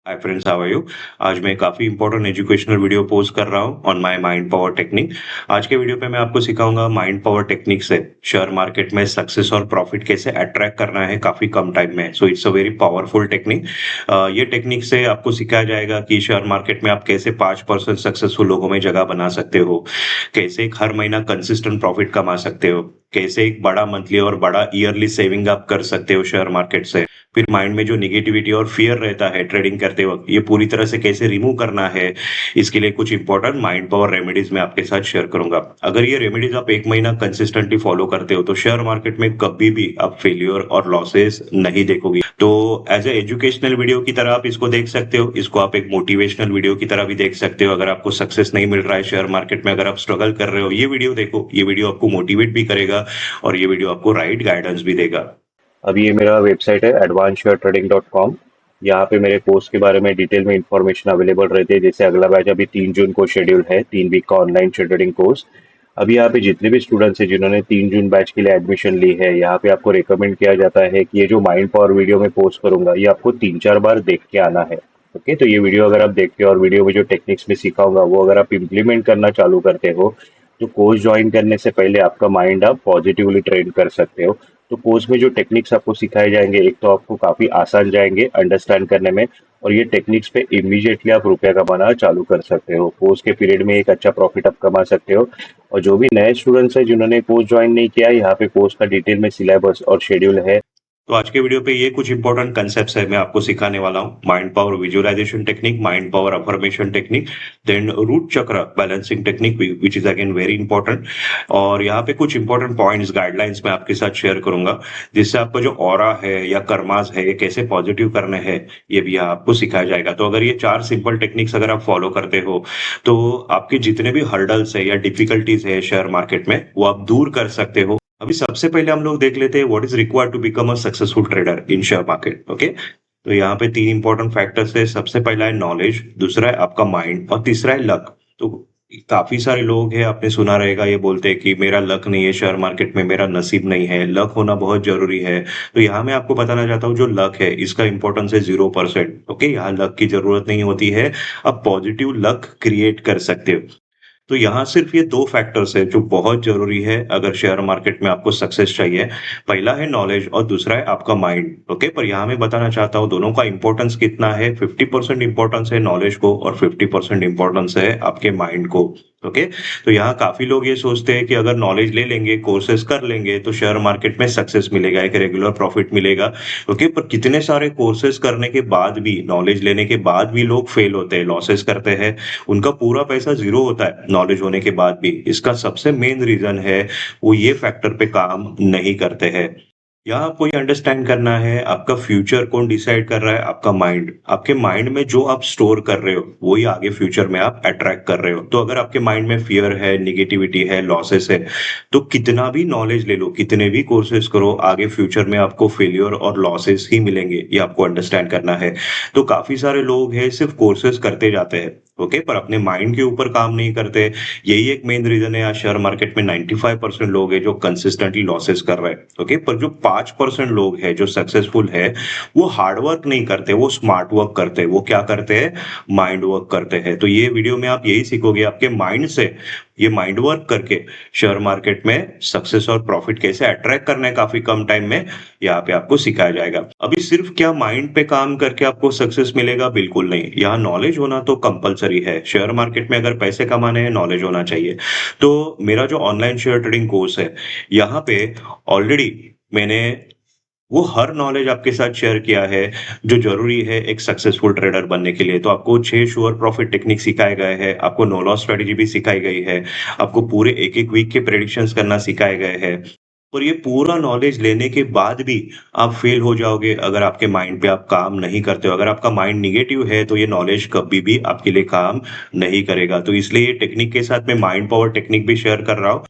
Hi friends, how are you? आज मैं काफ़ी इंपॉर्टेंट एजुकेशनल वीडियो पोस्ट कर रहा हूँ on my mind power technique. आज के वीडियो पे मैं आपको सिखाऊंगा माइंड पावर टेक्निक से शेयर मार्केट में सक्सेस और प्रॉफिट कैसे अट्रैक्ट करना है काफ़ी कम टाइम में। So it's a very powerful technique. ये टेक्निक से आपको सिखाया जाएगा कि शेयर मार्केट में आप कैसे 5% सक्सेसफुल लोगों में जगह बना सकते हो, कैसे एक हर महीना कंसिस्टेंट प्रॉफिट कमा सकते हो, कैसे एक बड़ा मंथली और बड़ा ईयरली सेविंग आप कर सकते हो शेयर मार्केट से। फिर माइंड में जो नेगेटिविटी और फियर रहता है ट्रेडिंग करते वक्त, ये पूरी तरह से कैसे रिमूव करना है, इसके लिए कुछ इंपॉर्टेंट माइंड पावर रेमेडीज मैं आपके साथ शेयर करूंगा। अगर ये रेमेडीज आप एक महीना कंसिस्टेंटली फॉलो करते हो तो शेयर मार्केट में कभी भी आप फेल्योर और लॉसेस नहीं देखोगे। तो एज ए एजुकेशनल वीडियो की तरह आप इसको देख सकते हो, इसको आप एक मोटिवेशनल वीडियो की तरह भी देख सकते हो। अगर आपको सक्सेस नहीं मिल रहा है शेयर मार्केट में, अगर आप स्ट्रगल कर रहे हो, ये वीडियो देखो। ये वीडियो आपको मोटिवेट भी करेगा और ये वीडियो आपको राइट गाइडेंस भी देगा। अब ये मेरा वेबसाइट है advancedshare trading.com। यहाँ पे मेरे कोर्स के बारे में डिटेल में इंफॉर्मेशन अवेलेबल रहती है। जैसे अगला बैच अभी 3 जून को शेड्यूल है, 3 वीक का ऑनलाइन शेयर ट्रेडिंग कोर्स। अभी यहाँ पे जितने भी स्टूडेंट्स हैं जिन्होंने 3 जून बैच के लिए एडमिशन ली है, यहाँ पे आपको रिकमेंड किया जाता है कि ये जो माइंड पावर वीडियो में पोस्ट करूंगा ये आपको 3-4 बार देख के आना है। ओके, तो ये वीडियो अगर आप देखते हो और वीडियो में जो टेक्निक्स में सिखाऊंगा वो अगर आप इम्प्लीमेंट करना चालू करते हो तो कोर्स ज्वाइन करने से पहले आपका माइंड आप पॉजिटिवली ट्रेन कर सकते हो। तो कोर्स में जो टेक्निक्स आपको सिखाए जाएंगे, एक तो आपको काफी आसान जाएंगे अंडरस्टैंड करने में, और ये टेक्निक्स पे इमीडिएटली आप रुपया कमाना चालू कर सकते हो। कोर्स के पीरियड में एक अच्छा प्रॉफिट आप कमा सकते हो। और जो भी नए स्टूडेंट्स हैं जिन्होंने कोर्स ज्वाइन नहीं किया, यहाँ पे कोर्स का डिटेल में सिलेबस और शेड्यूल है। तो आज के वीडियो पे ये कुछ इंपॉर्टेंट कंसेप्ट्स है मैं आपको सिखाने वाला हूँ। Mind power visualisation technique, mind power affirmation technique, then root chakra balancing technique which is again very important. और यहाँ पे कुछ इंपॉर्टेंट पॉइंट्स गाइडलाइंस मैं आपके साथ शेयर करूंगा, जिससे आपका जो ऑरा है या कर्मास है ये कैसे पॉजिटिव करने हैं, ये भी यहाँ आपको सिखाया जाएगा। तो अगर ये 4 सिंपल टेक्निक्स अगर आप फॉलो करते हो तो आपके जितने भी हर्डल्स है या डिफिकल्टीज है शेयर मार्केट में वो आप दूर कर सकते हो। अभी सबसे पहले हम लोग देख लेते हैं what is required to become a successful trader in share market. Okay, तो यहाँ पे 3 इंपॉर्टेंट फैक्टर्स है। सबसे पहला है नॉलेज, दूसरा है आपका माइंड और तीसरा है लक। तो काफी सारे लोग हैं, आपने सुना रहेगा, ये बोलते हैं कि मेरा लक नहीं है शेयर मार्केट में, मेरा नसीब नहीं है। लक होना बहुत जरूरी है। तो यहाँ मैं आपको बताना चाहता हूँ जो लक है इसका इंपॉर्टेंस है 0%। ओके, यहाँ लक की जरूरत नहीं होती है, आप पॉजिटिव लक क्रिएट कर सकते हो। तो यहाँ सिर्फ ये 2 फैक्टर्स है जो बहुत ज़रूरी है अगर शेयर मार्केट में आपको सक्सेस चाहिए। पहला है नॉलेज और दूसरा है आपका माइंड। ओके, पर यहाँ मैं बताना चाहता हूँ दोनों का इम्पोर्टेंस कितना है। 50% इम्पोर्टेंस है नॉलेज को और 50% इम्पोर्टेंस है आपके माइंड को। ओके, तो यहाँ काफ़ी लोग ये सोचते हैं कि अगर नॉलेज ले लेंगे, कोर्सेज़ कर लेंगे तो शेयर मार्केट में सक्सेस मिलेगा, एक रेगुलर प्रॉफिट मिलेगा। ओके, पर कितने सारे कोर्सेज़ करने के बाद भी, नॉलेज लेने के बाद भी लोग फेल होते हैं, लॉसेस करते हैं। उनका पूरा पैसा ज़ीरो होता है नॉलेज होने के बाद भी। इसका सबसे मेन रीज़न है, वो ये फैक्टर पे काम नहीं करते हैं। यहाँ आपको ये अंडरस्टैंड करना है, आपका फ्यूचर कौन डिसाइड कर रहा है? आपका माइंड। आपके माइंड में जो आप स्टोर कर रहे हो, वही आगे फ्यूचर में आप अट्रैक्ट कर रहे हो। तो अगर आपके माइंड में फ़ियर है, नेगेटिविटी है, लॉसेस है, तो कितना भी नॉलेज ले लो, कितने भी कोर्सेज़ करो, आगे फ्यूचर में आपको फेल्योर और लॉसेस ही मिलेंगे, ये आपको अंडरस्टैंड करना है। तो काफ़ी सारे लोग हैं सिर्फ़ कोर्सेज़ करते जाते हैं, ओके, पर अपने माइंड के ऊपर काम नहीं करते। यही एक मेन रीज़न है आज शेयर मार्केट में 95% लोग हैं जो कंसिस्टेंटली लॉसेस कर रहे हैं। ओके, पर जो 5% लोग हैं जो सक्सेसफुल है, वो हार्ड वर्क नहीं करते, वो स्मार्ट वर्क करते हैं। वो क्या करते हैं? माइंड वर्क करते हैं। तो ये वीडियो में आप यही सीखोगे, आपके माइंड से, ये माइंड वर्क करके शेयर मार्केट में सक्सेस और प्रॉफिट कैसे अट्रैक्ट करना है काफी कम टाइम में, यहाँ पे आपको सिखाया जाएगा। अभी सिर्फ क्या माइंड पे काम करके आपको सक्सेस मिलेगा? बिल्कुल नहीं। यहाँ नॉलेज होना तो कंपलसरी है। शेयर मार्केट में अगर पैसे कमाने हैं, नॉलेज होना चाहिए। तो मेरा जो ऑनलाइन शेयर ट्रेडिंग कोर्स है, यहाँ पे ऑलरेडी मैंने वो हर नॉलेज आपके साथ शेयर किया है जो ज़रूरी है एक सक्सेसफुल ट्रेडर बनने के लिए। तो आपको 6 श्योर प्रॉफिट टेक्निक सिखाए गए हैं, आपको नो लॉस स्ट्रेटजी भी सिखाई गई है, आपको पूरे एक-एक वीक के प्रेडिक्शंस करना सिखाए गए हैं। और ये पूरा नॉलेज लेने के बाद भी आप फेल हो जाओगे अगर आपके माइंड पे आप काम नहीं करते हो। अगर आपका माइंड नेगेटिव है तो ये नॉलेज कभी भी आपके लिए काम नहीं करेगा। तो इसलिए ये टेक्निक के साथ मैं माइंड पावर टेक्निक भी शेयर कर रहा हूँ।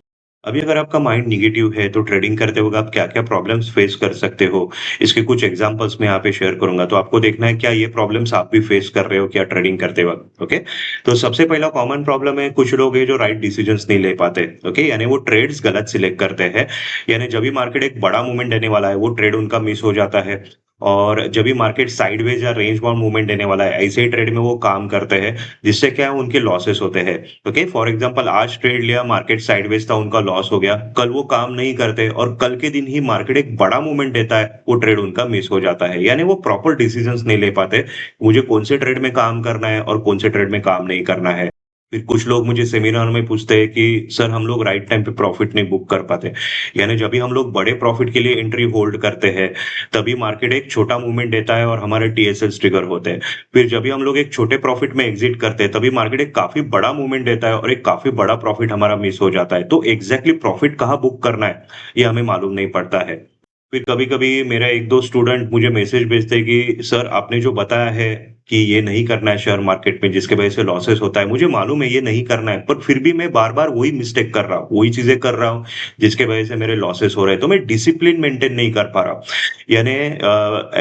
अभी अगर आपका माइंड नेगेटिव है तो ट्रेडिंग करते वक़्त आप क्या-क्या प्रॉब्लम्स फेस कर सकते हो, इसके कुछ एग्ज़ाम्पल्स मैं यहाँ पे शेयर करूँगा। तो आपको देखना है क्या ये प्रॉब्लम्स आप भी फेस कर रहे हो क्या ट्रेडिंग करते वक़्त, ओके? तो सबसे पहला कॉमन प्रॉब्लम है, कुछ लोग हैं जो राइट डिसीजंस नहीं ले पाते, ओके? यानी वो ट्रेड्स गलत सिलेक्ट करते हैं। यानी जब भी मार्केट एक बड़ा मूवमेंट देने वाला है, वो ट्रेड उनका मिस हो जाता है। और जब भी मार्केट साइडवेज या रेंज बाउंड मूवमेंट देने वाला है, ऐसे ही ट्रेड में वो काम करते हैं, जिससे क्या है उनके लॉसेस होते हैं। ओके, फॉर एग्जांपल आज ट्रेड लिया, मार्केट साइडवेज था, उनका लॉस हो गया, कल वो काम नहीं करते और कल के दिन ही मार्केट एक बड़ा मूवमेंट देता है, वो ट्रेड उनका मिस हो जाता है। यानी वो प्रॉपर डिसीजंस नहीं ले पाते, मुझे कौन से ट्रेड में काम करना है और कौन से ट्रेड में काम नहीं करना है। फिर कुछ लोग मुझे सेमिनार में पूछते हैं कि सर हम लोग राइट टाइम पे प्रॉफिट नहीं बुक कर पाते। यानी जब भी हम लोग बड़े प्रॉफिट के लिए एंट्री होल्ड करते हैं, तभी मार्केट एक छोटा मूवमेंट देता है और हमारे टीएसएल्स ट्रिगर होते हैं। फिर जब भी हम लोग एक छोटे प्रॉफिट में एग्जिट करते हैं, तभी मार्केट एक काफी बड़ा मूवमेंट देता है और एक काफी बड़ा प्रॉफिट हमारा मिस हो जाता है। तो एग्जैक्टली प्रॉफिट कहाँ बुक करना है, ये हमें मालूम नहीं पड़ता है। फिर कभी-कभी मेरा 1-2 स्टूडेंट मुझे मैसेज भेजते हैं कि सर आपने जो बताया है कि ये नहीं करना है शेयर मार्केट में जिसकी वजह से लॉसेस होता है, मुझे मालूम है ये नहीं करना है, पर फिर भी मैं बार-बार वही मिस्टेक कर रहा हूँ, वही चीज़ें कर रहा हूँ, जिसकी वजह से मेरे लॉसेस हो रहे हैं, तो मैं डिसिप्लिन मेंटेन नहीं कर पा रहा हूँ। यानी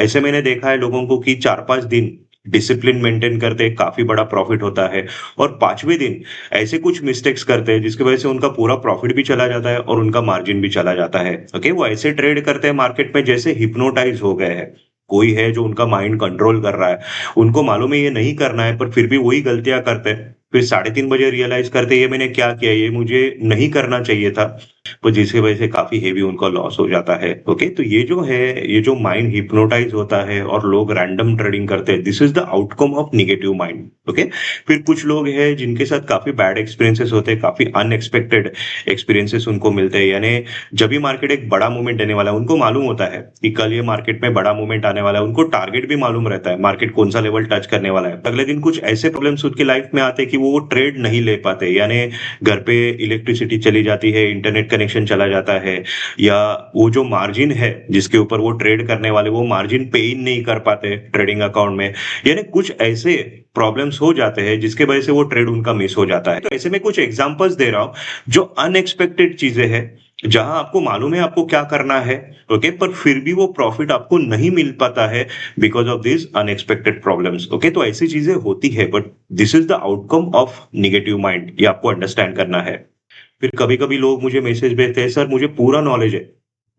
ऐसे मैंने देखा है लोगों को कि 4-5 दिन डिसिप्लिन मेंटेन करते काफ़ी बड़ा प्रॉफिट होता है और 5वें दिन ऐसे कुछ मिस्टेक्स करते हैं जिसकी वजह से उनका पूरा प्रॉफिट भी चला जाता है और उनका मार्जिन भी चला जाता है। ओके, वो ऐसे ट्रेड करते हैं मार्केट में जैसे हिप्नोटाइज हो गए हैं। कोई है जो उनका माइंड कंट्रोल कर रहा है, उनको मालूम है ये नहीं करना है पर फिर भी वही गलतियां करते हैं। फिर 3:30 बजे रियलाइज करते ये मैंने क्या किया, ये मुझे नहीं करना चाहिए था, तो जिसकी वजह से काफी हेवी उनका लॉस हो जाता है। ओके, तो ये जो है, ये जो माइंड हिप्नोटाइज होता है और लोग रैंडम ट्रेडिंग करते हैं, this is the outcome of negative mind. Okay, फिर कुछ लोग हैं जिनके साथ काफी बैड एक्सपीरियंसेस होते हैं, काफी अनएक्सपेक्टेड एक्सपीरियंसेस उनको मिलते हैं। यानी जब भी मार्केट एक बड़ा मूवमेंट देने वाला है, उनको मालूम होता है कि कल ये मार्केट में बड़ा मूवमेंट आने वाला है, उनको टारगेट भी मालूम रहता है, मार्केट कौन सा लेवल टच करने वाला है। अगले दिन कुछ ऐसे प्रॉब्लम्स उनकी लाइफ में आते हैं कि वो ट्रेड नहीं ले पाते। यानी घर पे इलेक्ट्रिसिटी चली जाती है, इंटरनेट कनेक्शन चला जाता है, या वो जो मार्जिन है जिसके ऊपर वो ट्रेड करने वाले, वो मार्जिन पे इन नहीं कर पाते ट्रेडिंग अकाउंट में। यानी कुछ ऐसे प्रॉब्लम्स हो जाते हैं जिसके वजह से वो ट्रेड उनका मिस हो जाता है। तो ऐसे में कुछ एग्जांपल्स दे रहा हूँ जो अनएक्सपेक्टेड चीजें हैं, जहां आपको मालूम है आपको क्या करना है, ओके, पर फिर भी वो प्रॉफिट आपको नहीं मिल पाता है because of this unexpected problems. Okay, तो ऐसी चीजें होती है, but this is the outcome of negative mind, ये आपको अंडरस्टैंड करना है। फिर कभी-कभी लोग मुझे मैसेज भेजते हैं, "सर मुझे पूरा नॉलेज है।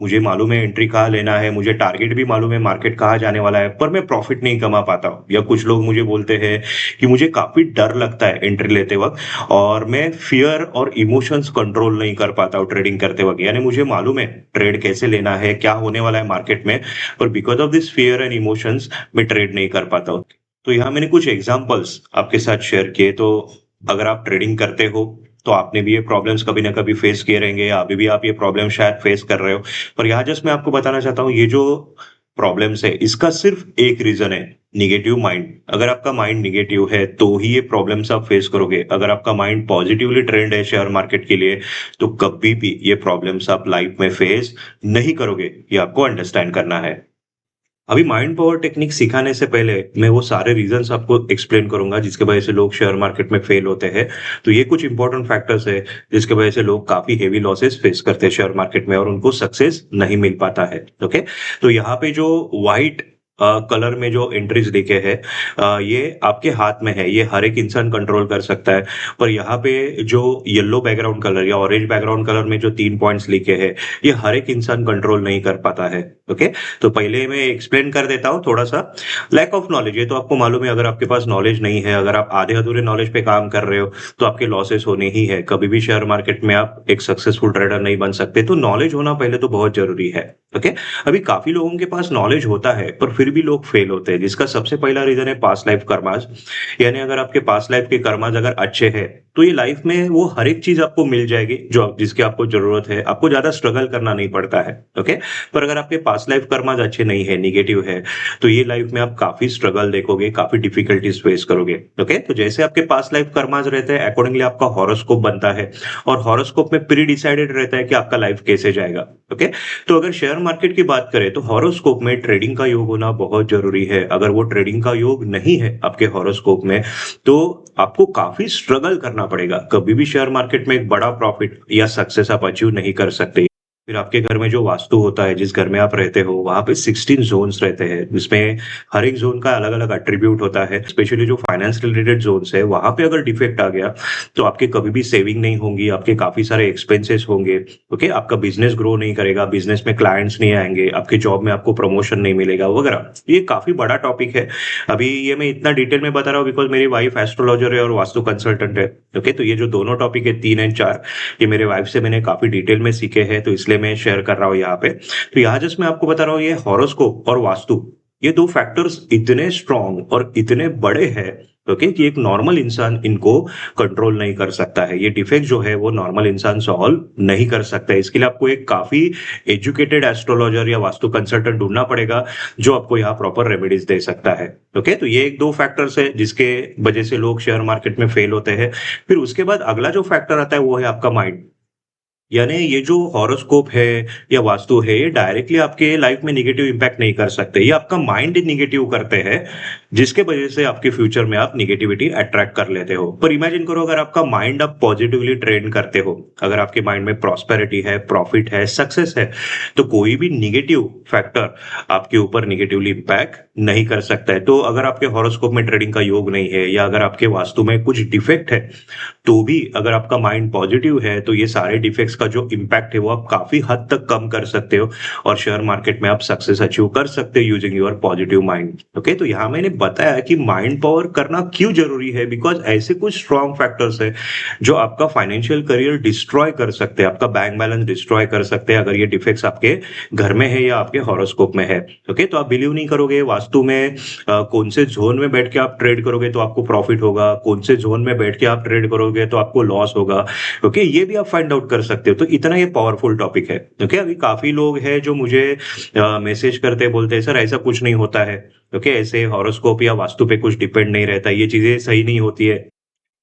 मुझे मालूम है एंट्री कहाँ लेना है, मुझे टारगेट भी मालूम है, मार्केट कहाँ जाने वाला है, पर मैं प्रॉफिट नहीं कमा पाता हूँ।" या कुछ लोग मुझे बोलते हैं कि मुझे काफ़ी डर लगता है एंट्री लेते वक़्त और मैं फ़ियर और इमोशंस कंट्रोल नहीं कर पाता हूँ ट्रेडिंग करते वक़्त। यानी मुझे मालूम है ट्रेड कैसे लेना है, क्या होने वाला है मार्केट में, पर because of this fear and emotions मैं ट्रेड नहीं कर पाता हूँ। तो यहाँ मैंने कुछ एग्ज़ाम्पल्स आपके साथ शेयर किए, तो अगर आप ट्रेडिंग करते हो, तो आपने भी ये प्रॉब्लम्स कभी ना कभी फेस किए रहेंगे, या अभी भी आप ये प्रॉब्लम शायद फेस कर रहे हो। पर यहाँ जस्ट मैं आपको बताना चाहता हूँ, ये जो प्रॉब्लम्स है, इसका सिर्फ एक रीज़न है, नेगेटिव माइंड। अगर आपका माइंड नेगेटिव है, तो ही ये प्रॉब्लम्स आप फेस करोगे। अगर आपका माइंड पॉजिटिवली ट्रेंड है शेयर मार्केट के लिए, तो कभी भी ये प्रॉब्लम्स आप लाइफ में फेस नहीं करोगे। ये आपको अंडरस्टैंड करना है। अभी माइंड पावर टेक्निक सिखाने से पहले मैं वो सारे रीजंस आपको एक्सप्लेन करूंगा जिसके वजह से लोग शेयर मार्केट में फेल होते हैं। तो ये कुछ इंपॉर्टेंट फैक्टर्स है जिसके वजह से लोग काफी हेवी लॉसेस फेस करते हैं शेयर मार्केट में और उनको सक्सेस नहीं मिल पाता है। ओके, तो यहाँ पे जो व्हाइट कलर में जो एंट्रीज लिखे हैं, ये आपके हाथ में है, ये हर एक इंसान कंट्रोल कर सकता है। पर यहाँ पे जो येलो बैकग्राउंड कलर या ऑरेंज बैकग्राउंड कलर में जो 3 पॉइंट्स लिखे हैं, ये हर एक इंसान कंट्रोल नहीं कर पाता है। ओके, तो पहले मैं एक्सप्लेन कर देता हूँ थोड़ा-सा। लैक ऑफ नॉलेज, ये तो आपको मालूम है, अगर आपके पास नॉलेज नहीं है, अगर आप आधे-अधूरे नॉलेज पे काम कर रहे हो, तो आपके लॉसेस होने ही है। कभी भी शेयर मार्केट में आप एक सक्सेसफुल ट्रेडर नहीं बन सकते, तो नॉलेज होना पहले तो बहुत ज़रूरी है। ओके? अभी काफ़ी लोगों के पास नॉलेज होता है, पर फिर भी लोग फेल होते हैं, जिसका सबसे पहला रीज़न है पास्ट लाइफ कर्मास। यानी अगर आपके पास्ट लाइफ के कर्मास अगर अच्छे हैं, तो ये लाइफ में वो हर एक चीज़ आपको मिल जाएगी, जो जिसकी आपको ज़रूरत है। आपको ज़्यादा स्ट्रगल करना नहीं पड़ता है। ओके? पर अगर आपके पास्ट लाइफ कर्मास अच्छे नहीं है, नेगेटिव है, तो ये लाइफ में आप काफ़ी स्ट्रगल देखोगे, काफ़ी डिफिकल्टीज़ फेस करोगे। ओके? तो जैसे आपके पास्ट लाइफ कर्मास रहते हैं, अकॉर्डिंगली आपका हॉरोस्कोप बनता है और हॉरोस्कोप में प्री डिसाइडेड रहता है कि आपका लाइफ कैसे जाएगा। ओके? तो अगर शेयर मार्केट की बात करें, तो हॉरोस्कोप में ट्रेडिंग का योग होना बहुत ज़रूरी है। अगर वो ट्रेडिंग का योग नहीं है आपके हॉरोस्कोप में, तो आपको काफ़ी स्ट्रगल करना पड़ेगा। कभी भी शेयर मार्केट में एक बड़ा प्रॉफिट या सक्सेस आप अचीव नहीं कर सकते। फिर आपके घर में जो वास्तु होता है, जिस घर में आप रहते हो, वहाँ पे 16 ज़ोन्स रहते हैं, जिसमें हर एक ज़ोन का अलग-अलग एट्रीब्यूट होता है। स्पेशली जो फाइनेंस रिलेटेड ज़ोन्स है, वहाँ पे अगर डिफेक्ट आ गया, तो आपके कभी भी सेविंग नहीं होंगी, आपके काफ़ी सारे एक्सपेंसेस होंगे, ओके? आपका बिज़नेस ग्रो नहीं करेगा, बिज़नेस में क्लाइंट्स नहीं आएँगे, आपके जॉब में आपको प्रमोशन नहीं मिलेगा, वगैरह। ये काफ़ी बड़ा टॉपिक है। अभी ये मैं इतना डिटेल में बता रहा हूँ बिकॉज़ मेरी वाइफ़ एस्ट्रोलॉजर है और वास्तु कंसल्टेंट है, ओके? तो ये जो दोनों टॉपिक है 3 एंड 4 ये मेरे वाइफ से मैंने काफ़ी डिटेल में सीखे हैं, तो इसलिए मैं शेयर कर रहा हूँ यहाँ पे। तो यहाँ जस्ट मैं आपको बता रहा हूँ ये हॉरोस्कोप और वास्तु, ये 2 फैक्टर्स इतने स्ट्रॉन्ग और इतने बड़े हैं, ओके, कि एक नॉर्मल इंसान इनको कंट्रोल नहीं कर सकता है। ये डिफेक्ट जो है वो नॉर्मल इंसान सॉल्व नहीं कर सकता है। इसके लिए आपको एक काफ़ी एजुकेटेड एस्ट्रोलॉजर या वास्तु कंसल्टेंट ढूँढना पड़ेगा, जो आपको यहाँ प्रॉपर रेमेडीज़ दे सकता है, ओके? तो ये 1-2 फैक्टर्स है जिसके वजह से लोग शेयर मार्केट में फेल होते हैं। फिर उसके बाद अगला जो फैक्टर आता है वो है आपका माइंड। यानी ये जो हॉरोस्कोप है या वास्तु है, ये डायरेक्टली आपके लाइफ में नेगेटिव इम्पैक्ट नहीं कर सकते। ये आपका माइंड नेगेटिव करते हैं, जिसके वजह से आपके फ्यूचर में आप नेगेटिविटी अट्रैक्ट कर लेते हो। पर इमेजिन करो अगर आपका माइंड आप पॉजिटिवली ट्रेन करते हो, अगर आपके माइंड में प्रॉस्पेरिटी है, प्रॉफिट है, सक्सेस है, तो कोई भी नेगेटिव फैक्टर आपके ऊपर नेगेटिवली इम्पैक्ट नहीं कर सकता है। तो अगर आपके हॉरोस्कोप में ट्रेडिंग का योग नहीं है या अगर आपके वास्तु में कुछ डिफेक्ट है, तो भी अगर आपका माइंड पॉजिटिव है, तो ये सारे डिफेक्ट्स का जो इम्पैक्ट है, वो आप काफ़ी हद तक कम कर सकते हो और शेयर मार्केट में आप सक्सेस अचीव कर सकते हो using your positive mind. Okay? तो यहाँ मैंने बताया कि माइंड पावर करना क्यों ज़रूरी है, बिकॉज़ ऐसे कुछ स्ट्रॉन्ग फैक्टर्स हैं, जो आपका फाइनेंशियल करियर डिस्ट्रॉय कर सकते हैं, आपका बैंक बैलेंस डिस्ट्रॉय कर सकते हैं, अगर ये डिफेक्ट्स आपके घर में है या आपके हॉरोस्कोप में है। ओके? तो आप बिलीव नहीं करोगे वास्तु में कौन से ज़ोन में बैठ के आप ट्रेड करोगे तो आपको प्रॉफिट होगा, कौन से ज़ोन में बैठ के आप ट्रेड करोगे तो आपको लॉस होगा, ओके? ये भी आप फाइंड आउट कर सकते हो, तो इतना ये पावरफुल टॉपिक है, ओके? अभी काफ़ी लोग हैं जो मुझे मैसेज करते हैं, बोलते हैं, "सर ऐसा कुछ नहीं होता है, ओके? ऐसे हॉरोस्कोप या वास्तु पे कुछ डिपेंड नहीं रहता, ये चीज़ें सही नहीं होती है।"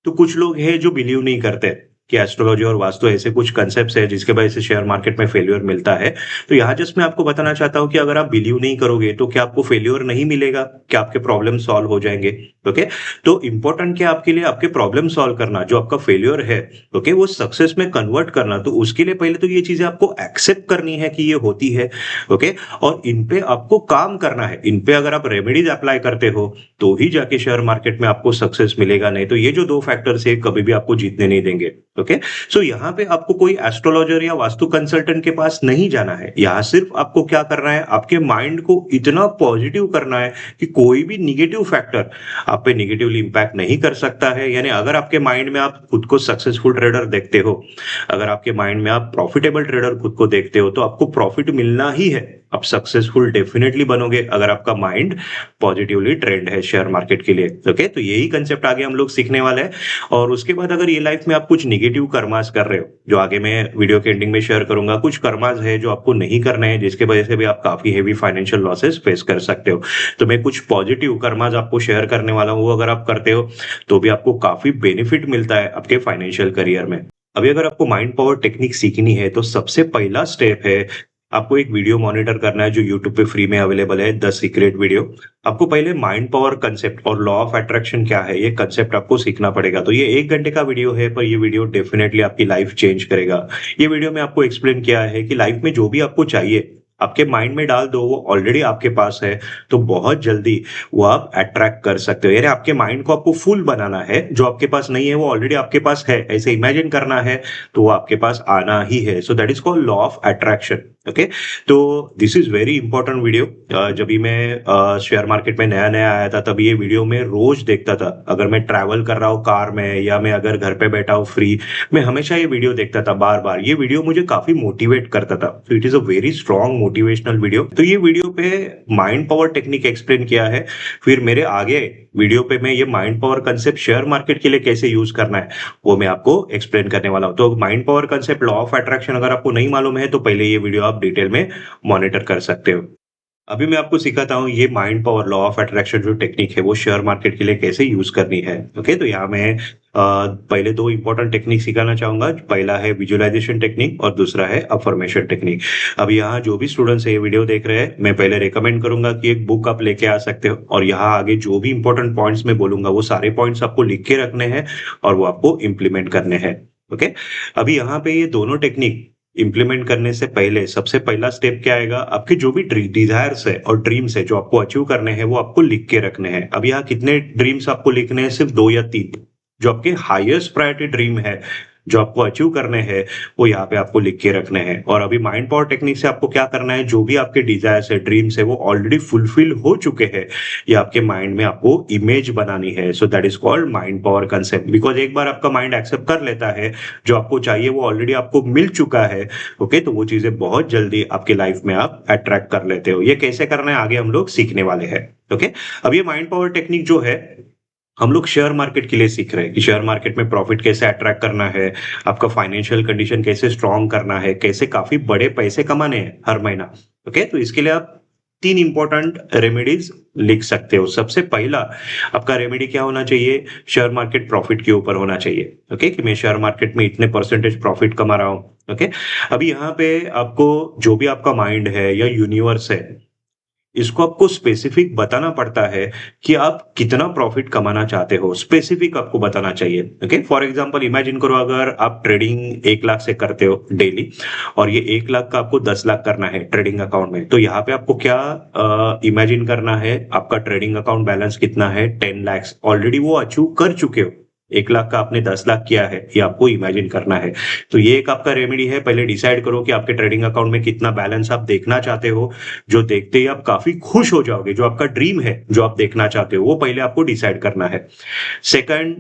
तो कुछ लोग हैं जो बिलीव नहीं करते कि एस्ट्रोलॉजी और वास्तु ऐसे कुछ कांसेप्ट्स हैं जिसकी वजह से शेयर मार्केट में फेल्योर मिलता है। तो यहाँ जस्ट मैं आपको बताना चाहता हूँ कि अगर आप बिलीव नहीं करोगे तो क्या आपको फेल्योर नहीं मिलेगा? क्या आपके प्रॉब्लम सॉल्व हो जाएँगे? ओके? तो इम्पोर्टेंट क्या है आपके लिए आपके प्रॉब्लम सॉल्व करना, जो आपका फेल्योर है, ओके? वो सक्सेस में कन्वर्ट करना। तो उसके लिए पहले तो ये चीज़ें आपको एक्सेप्ट करनी है कि ये होती है, ओके? और इन पे आपको काम करना है। इन पे अगर आप रेमेडीज़ अप्लाई करते हो, तो ही जाके शेयर मार्केट में आपको सक्सेस मिलेगा, नहीं तो ये जो 2 फैक्टर्स है कभी भी आपको जीतने नहीं देंगे, ओके? सो यहाँ पे आपको कोई एस्ट्रोलॉजर या वास्तु कंसल्टेंट के पास नहीं जाना है। यहाँ सिर्फ आपको क्या करना है, आपके माइंड को इतना पॉजिटिव करना है कि कोई भी नेगेटिव फैक्टर आप पे नेगेटिवली इम्पैक्ट नहीं कर सकता है। यानी अगर आपके माइंड में आप खुद को सक्सेसफुल ट्रेडर देखते हो, अगर आपके माइंड में आप प्रॉफिटेबल ट्रेडर खुद को देखते हो, तो आपको प्रॉफिट मिलना ही है। आप सक्सेसफुल डेफिनिटली बनोगे अगर आपका माइंड पॉजिटिवली ट्रेंड है शेयर मार्केट के लिए, ओके? तो यही कंसेप्ट आगे हम लोग सीखने वाले हैं और उसके बाद अगर ये लाइफ में आप कुछ नेगेटिव कर्मास कर रहे हो, जो आगे मैं वीडियो के एंडिंग में शेयर करूंगा, कुछ कर्मास है जो आपको नहीं करने हैं, जिसके वजह से भी आप काफी हेवी फाइनेंशियल लॉसेस फेस कर सकते हो। तो मैं कुछ पॉजिटिव कर्मास आपको शेयर करने वाला हूँ, वो अगर आप करते हो, तो भी आपको काफी बेनिफिट मिलता है आपके फाइनेंशियल करियर में। अभी अगर आपको माइंड पावर टेक्निक सीखनी है, तो सबसे पहला स्टेप है आपको एक वीडियो मॉनिटर करना है जो यूट्यूब पे फ्री में अवेलेबल है, द सीक्रेट वीडियो। आपको पहले माइंड पावर कांसेप्ट और लॉ ऑफ अट्रैक्शन क्या है, ये कांसेप्ट आपको सीखना पड़ेगा। तो ये 1 घंटे का वीडियो है, पर ये वीडियो डेफिनिटली आपकी लाइफ चेंज करेगा। ये वीडियो में आपको एक्सप्लेन किया है कि लाइफ में जो भी आपको चाहिए, आपके माइंड में डाल दो, वो ऑलरेडी आपके पास है, तो बहुत जल्दी वो आप अट्रैक्ट कर सकते हो। यानी आपके माइंड को आपको फुल बनाना है, जो आपके पास नहीं है वो ऑलरेडी आपके पास है, ऐसे इमेजिन करना है, तो वो आपके पास आना ही है। So that is called law of attraction, okay? तो this is very important video. जब भी मैं शेयर मार्केट में नया-नया आया था, तब ये वीडियो मैं रोज देखता था। अगर मैं ट्रैवल कर रहा हूँ कार में या मैं अगर घर पे बैठा हूँ फ्री, मैं हमेशा ये वीडियो देखता था बार-बार। ये वीडियो मुझे काफ़ी मोटिवेट करता था। तो it is a very strong motivational video. तो ये वीडियो पे माइंड पावर टेक्निक एक्सप्लेन किया है। फिर मेरे आगे वीडियो पे मैं ये mind power concept share market के लिए कैसे यूज़ करना है, वो मैं आपको एक्सप्लेन करने वाला हूँ। तो mind power concept, law of attraction अगर आपको नहीं मालूम है, तो पहले ये वीडियो आप डिटेल में मॉनिटर कर सकते हो। अभी मैं आपको सिखाता हूँ ये mind power law of attraction जो टेक्निक है वो शेयर मार्केट के लिए कैसे यूज करनी है। ओके, तो यहाँ मैं पहले 2 इंपॉर्टेंट टेक्निक सिखाना चाहूंगा। पहला है विजुअलाइजेशन टेक्निक और दूसरा है अफर्मेशन टेक्निक। अब यहाँ जो भी स्टूडेंट्स है ये वीडियो देख रहे हैं, मैं पहले रेकमेंड करूंगा कि एक बुक आप लेके आ सकते हो और यहाँ आगे जो भी इंपॉर्टेंट पॉइंट्स मैं बोलूंगा वो सारे पॉइंट्स आपको लिख के रखने हैं और वो आपको इम्प्लीमेंट करने हैं। ओके, अभी यहाँ पे ये दोनों टेक्निक इम्प्लीमेंट करने से पहले सबसे पहला स्टेप क्या आएगा, आपके जो भी डिजायर्स है और ड्रीम्स है जो आपको अचीव करने हैं वो आपको लिख के रखने हैं। अब यहाँ कितने ड्रीम्स आपको लिखने हैं, सिर्फ 2 या 3। जो आपके हाईएस्ट प्रायोरिटी ड्रीम है जो आपको अचीव करने हैं वो यहाँ पे आपको लिख के रखने हैं। और अभी माइंड पावर टेक्निक से आपको क्या करना है, जो भी आपके डिजायर्स है, ड्रीम्स है, वो ऑलरेडी फुलफिल हो चुके हैं, ये आपके माइंड में आपको इमेज बनानी है। So that is called mind power concept. Because एक बार आपका माइंड एक्सेप्ट कर लेता है जो आपको चाहिए वो ऑलरेडी आपको मिल चुका है, ओके, तो वो चीजें बहुत जल्दी आपके लाइफ में आप अट्रैक्ट कर लेते हो। ये कैसे करना है आगे हम लोग सीखने वाले हैं, ओके। अब ये माइंड पावर टेक्निक जो है हम लोग शेयर मार्केट के लिए सीख रहे हैं कि शेयर मार्केट में प्रॉफिट कैसे अट्रैक्ट करना है, आपका फाइनेंशियल कंडीशन कैसे स्ट्रांग करना है, कैसे काफी बड़े पैसे कमाने हैं हर महीना, ओके। तो इसके लिए आप 3 इंपॉर्टेंट रेमेडीज लिख सकते हो। सबसे पहला आपका रेमेडी क्या होना चाहिए, शेयर मार्केट प्रॉफिट के ऊपर होना चाहिए, ओके, कि मैं शेयर मार्केट में इतने परसेंटेज प्रॉफिट कमा रहा हूं, ओके। अभी यहाँ पे आपको जो भी आपका माइंड है या यूनिवर्स है, इसको आपको स्पेसिफिक बताना पड़ता है कि आप कितना प्रॉफिट कमाना चाहते हो, स्पेसिफिक आपको बताना चाहिए, ओके। फॉर एग्जांपल इमेजिन करो अगर आप ट्रेडिंग 1 लाख से करते हो डेली और ये 1 लाख का आपको 10 लाख करना है ट्रेडिंग अकाउंट में, तो यहाँ पे आपको क्या इमेजिन करना है, आपका ट्रेडिंग अकाउंट बैलेंस कितना है, 10 लाख ऑलरेडी वो अचीव कर चुके हो। 1 लाख का आपने 10 लाख किया है, ये आपको इमेजिन करना है। तो ये एक आपका रेमेडी है, पहले डिसाइड करो कि आपके ट्रेडिंग अकाउंट में कितना बैलेंस आप देखना चाहते हो, जो देखते ही आप काफी खुश हो जाओगे। जो आपका ड्रीम है जो आप देखना चाहते हो वो पहले आपको डिसाइड करना है। सेकंड,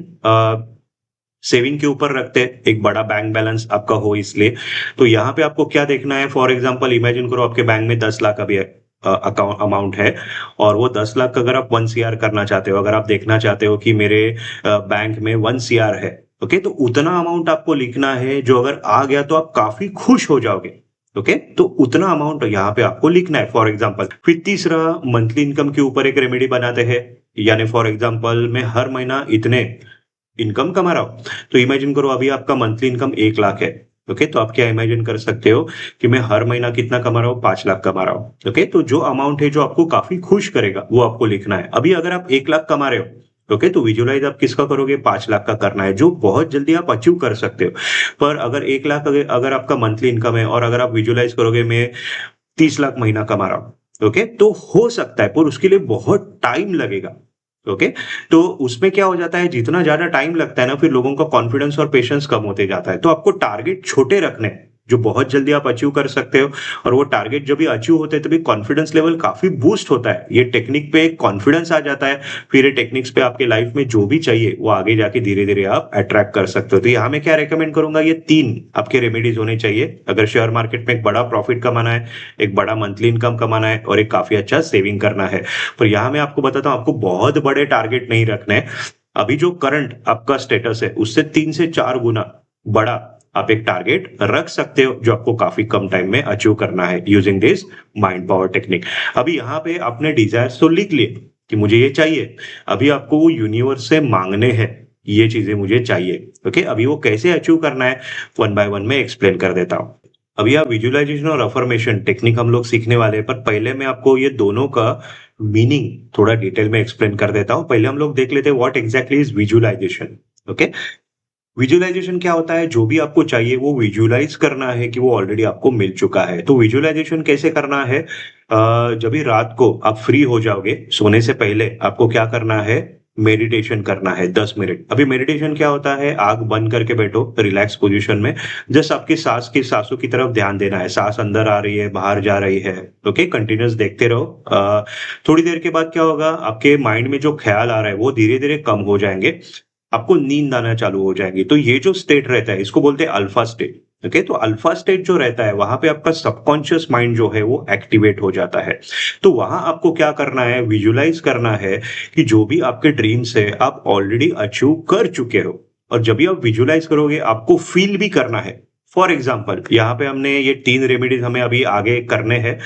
सेविंग के ऊपर रखते हैं, एक बड़ा बैंक बैलेंस आपका हो इसलिए। तो यहाँ पे आपको क्या देखना है, फॉर एग्जांपल इमेजिन करो आपके बैंक में 10 लाख अभी अकाउंट अमाउंट है और वो 10 लाख अगर आप 1 CR करना चाहते हो, अगर आप देखना चाहते हो कि मेरे बैंक में 1 CR है, ओके, तो उतना अमाउंट आपको लिखना है जो अगर आ गया तो आप काफी खुश हो जाओगे, ओके। तो उतना अमाउंट यहाँ पे आपको लिखना है फॉर एग्जांपल। फिर तीसरा, मंथली इनकम के ऊपर एक रेमेडी बनाते हैं, यानी फॉर एग्जांपल मैं हर महीना इतने इनकम कमा रहा हूं। तो इमेजिन करो अभी आपका मंथली इनकम 1 लाख है, ओके। तो आप क्या इमेजिन कर सकते हो कि मैं हर महीना कितना कमा रहा हूँ, 5 लाख कमा रहा हूँ, ओके। तो जो अमाउंट है जो आपको काफी खुश करेगा वो आपको लिखना है। अभी अगर आप 1 लाख कमा रहे हो, ओके, तो विजुलाइज आप किसका करोगे, 5 लाख का करना है, जो बहुत जल्दी आप अचीव कर सकते हो। पर अगर 1 लाख अगर आपका मंथली इनकम है और अगर आप विजुलाइज करोगे मैं 30 लाख महीना कमा रहा हूं, ओके, तो हो सकता है पर उसके लिए बहुत टाइम लगेगा, ओके। तो उसमें क्या हो जाता है, जितना ज्यादा टाइम लगता है ना, फिर लोगों का कॉन्फिडेंस और पेशेंस कम होते जाता है। तो आपको टारगेट छोटे रखने हैं, जो बहुत जल्दी आप अचीव कर सकते हो। और वो टारगेट जब भी अचीव होते हैं तभी कॉन्फिडेंस लेवल काफी बूस्ट होता है, ये टेक्निक पे एक कॉन्फिडेंस आ जाता है। फिर ये टेक्निक्स पे आपके लाइफ में जो भी चाहिए वो आगे जाके धीरे धीरे आप अट्रैक्ट कर सकते हो। तो यहाँ मैं क्या रेकमेंड करूंगा, ये 3 आपके रेमेडीज होने चाहिए अगर शेयर मार्केट में एक बड़ा प्रॉफिट कमाना है, एक बड़ा मंथली इनकम कमाना है और एक काफी अच्छा सेविंग करना है। पर यहाँ मैं आपको बताता हूँ, आपको बहुत बड़े टारगेट नहीं रखने हैं। अभी जो करंट आपका स्टेटस है उससे 3 से 4 गुना बड़ा आप एक टारगेट रख सकते हो, जो आपको काफी कम टाइम में अचीव करना है using this mind power technique. अभी यहाँ पे आपने डिजायर्स तो लिख लिए कि मुझे ये चाहिए, अभी आपको वो यूनिवर्स से मांगने हैं, ये चीजें मुझे चाहिए, ओके। अभी वो कैसे अचीव करना है, वन बाय वन में एक्सप्लेन कर देता हूँ। अभी आप विजुअलाइजेशन और अफर्मेशन टेक्निक हम लोग सीखने वाले हैं, पर पहले मैं आपको ये दोनों का मीनिंग थोड़ा डिटेल में एक्सप्लेन कर देता हूँ। पहले हम लोग देख लेते हैं what exactly is visualization, okay. Visualization क्या होता है, जो भी आपको चाहिए वो विजुअलाइज करना है कि वो ऑलरेडी आपको मिल चुका है। तो विजुअलाइजेशन कैसे करना है, जब भी रात को आप फ्री हो जाओगे सोने से पहले आपको क्या करना है, मेडिटेशन करना है 10 मिनट। अभी मेडिटेशन क्या होता है, आंख बंद करके बैठो रिलैक्स पोजीशन में, जस्ट आपकी सांस की सांसों की तरफ ध्यान देना है, सांस अंदर आ रही है बाहर जा रही है, ओके, कंटिन्यूस देखते रहो। थोड़ी देर के बाद क्या होगा, आपके माइंड में जो ख्याल आ रहा है वो धीरे धीरे कम हो जाएंगे, आपको नींद आना चालू हो जाएगी। तो ये जो स्टेट रहता है इसको बोलते हैं अल्फा स्टेट, ओके। तो अल्फा स्टेट जो रहता है वहां पे आपका सबकॉन्शियस माइंड जो है वो एक्टिवेट हो जाता है। तो वहां आपको क्या करना है, विजुलाइज करना है कि जो भी आपके ड्रीम्स है आप ऑलरेडी अचीव कर चुके हो। और जब भी आप विजुलाइज करोगे आपको फील भी करना है। फॉर एग्जाम्पल यहाँ पे हमने ये 3 रेमेडीज हमें अभी आगे करने हैं।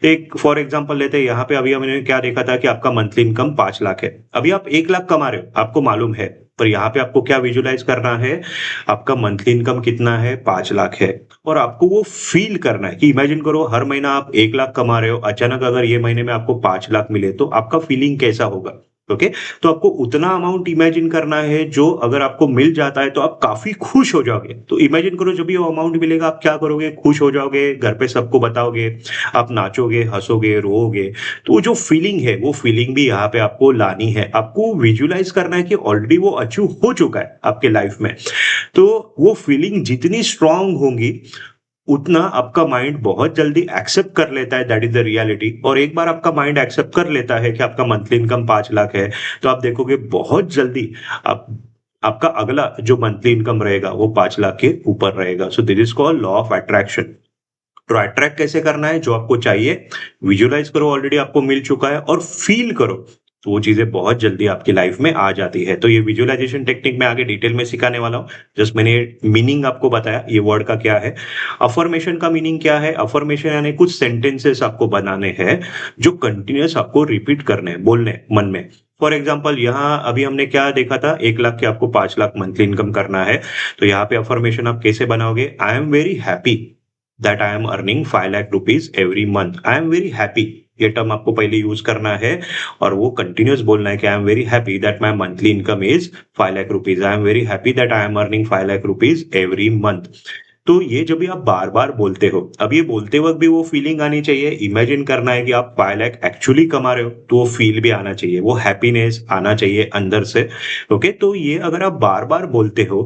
एक फॉर एग्जाम्पल लेते हैं, यहाँ पे अभी हमने क्या देखा था कि आपका मंथली इनकम 5 लाख है, अभी आप 1 लाख कमा रहे हो आपको मालूम है, पर यहाँ पे आपको क्या विजुलाइज करना है, आपका मंथली इनकम कितना है, 5 लाख है। और आपको वो फील करना है कि इमेजिन करो हर महीना आप 1 लाख कमा रहे हो, अचानक अगर ये महीने में आपको 5 लाख मिले तो आपका फीलिंग कैसा होगा। ओके, तो आपको उतना अमाउंट इमेजिन करना है जो अगर आपको मिल जाता है तो आप काफी खुश हो जाओगे। तो इमेजिन करो जब भी वो अमाउंट मिलेगा आप क्या करोगे? खुश हो जाओगे, घर पे सबको बताओगे, आप नाचोगे, हंसोगे, रोओगे। तो वो जो फीलिंग है वो फीलिंग भी यहाँ पे आपको लानी है। आपको विजुलाइज करना है कि ऑलरेडी वो अचीव हो चुका है आपके लाइफ में। तो वो फीलिंग जितनी स्ट्रांग होंगी उतना आपका माइंड बहुत जल्दी एक्सेप्ट कर लेता है दैट इज द रियलिटी। और एक बार आपका माइंड एक्सेप्ट कर लेता है कि आपका मंथली इनकम 5 लाख है, तो आप देखोगे बहुत जल्दी आप आपका अगला जो मंथली इनकम रहेगा वो 5 लाख के ऊपर रहेगा। सो this is called law of attraction. तो अट्रैक्ट कैसे करना है? जो आपको चाहिए विजुलाइज करो, ऑलरेडी आपको मिल चुका है, और फील करो, तो वो चीजें बहुत जल्दी आपकी लाइफ में आ जाती है। तो ये विजुअलाइजेशन टेक्निक मैं आगे डिटेल में सिखाने वाला हूँ। जस्ट मैंने मीनिंग आपको बताया ये वर्ड का क्या है। अफर्मेशन का मीनिंग क्या है? अफर्मेशन यानी कुछ सेंटेंसेस आपको बनाने हैं जो कंटिन्यूअस आपको रिपीट करने हैं, बोलने मन में। फॉर एग्जाम्पल यहाँ अभी हमने क्या देखा था, 1 लाख के आपको 5 लाख मंथली इनकम करना है। तो यहाँ पे अफर्मेशन आप कैसे बनाओगे? आई am very happy that I am earning 5 lakh rupees every month. I am very happy, ये टर्म आपको पहले यूज करना है और वो कंटिन्यूअस बोलना है कि I am very happy that my monthly income is 5 lakh rupees. I am very happy that I am earning 5 lakh rupees every month. तो ये जब भी आप बार-बार बोलते हो, अब ये बोलते वक़्त भी वो फीलिंग आनी चाहिए, इमेजिन करना है कि आप 5 लाख एक्चुअली कमा रहे हो, तो वो फील भी आना चाहिए, वो हैप्पीनेस आना चाहिए अंदर से, ओके? तो ये अगर आप बार-बार बोलते हो,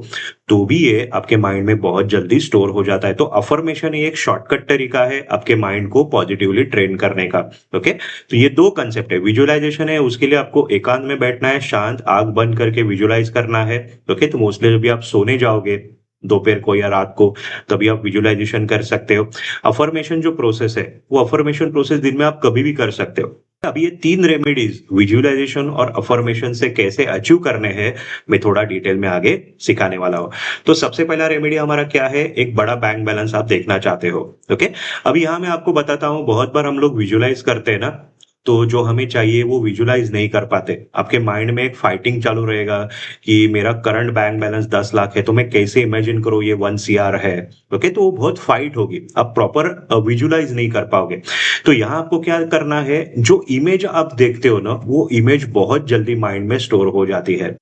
तो भी ये आपके माइंड में बहुत जल्दी स्टोर हो जाता है। तो अफ़र्मेशन ये एक शॉर्टकट तरीका है आपके माइंड को पॉजिटिवली ट्रेन करने का, ओके? तो ये 2 कांसेप्ट है, विजुअलाइज़ेशन है, उसके लिए आपको एकांत में बैठना है, शांत आँख बंद करके विजुअलाइज़ करना है, ओके? तो मोस्टली जब भी आप सोने जाओगे, दोपहर को या रात को, तभी आप विजुअलाइजेशन कर सकते हो। अफर्मेशन जो प्रोसेस है, वो अफर्मेशन प्रोसेस दिन में आप कभी भी कर सकते हो। अब ये 3 रेमेडीज विजुअलाइजेशन और अफर्मेशन से कैसे अचीव करने हैं, मैं थोड़ा डिटेल में आगे सिखाने वाला हूँ। तो सबसे पहला रेमेडी हमारा क्या है? एक बड़ा बैंक बैलेंस आप देखना चाहते हो, ओके? अब यहाँ मैं आपको बताता हूँ, बहुत बार हम लोग विजुअलाइज करते हैं ना, तो जो हमें चाहिए वो विजुअलाइज नहीं कर पाते। आपके माइंड में एक फाइटिंग चालू रहेगा कि मेरा करंट बैंक बैलेंस 10 लाख है, तो मैं कैसे इमेजिन करूँ ये 1 सीआर है, ओके? तो वो बहुत फाइट होगी, आप प्रॉपर विजुअलाइज नहीं कर पाओगे। तो यहाँ आपको क्या करना है, जो इमेज आप देखते हो ना, वो इमेज बहुत जल्दी माइंड में स्टोर हो जाती है।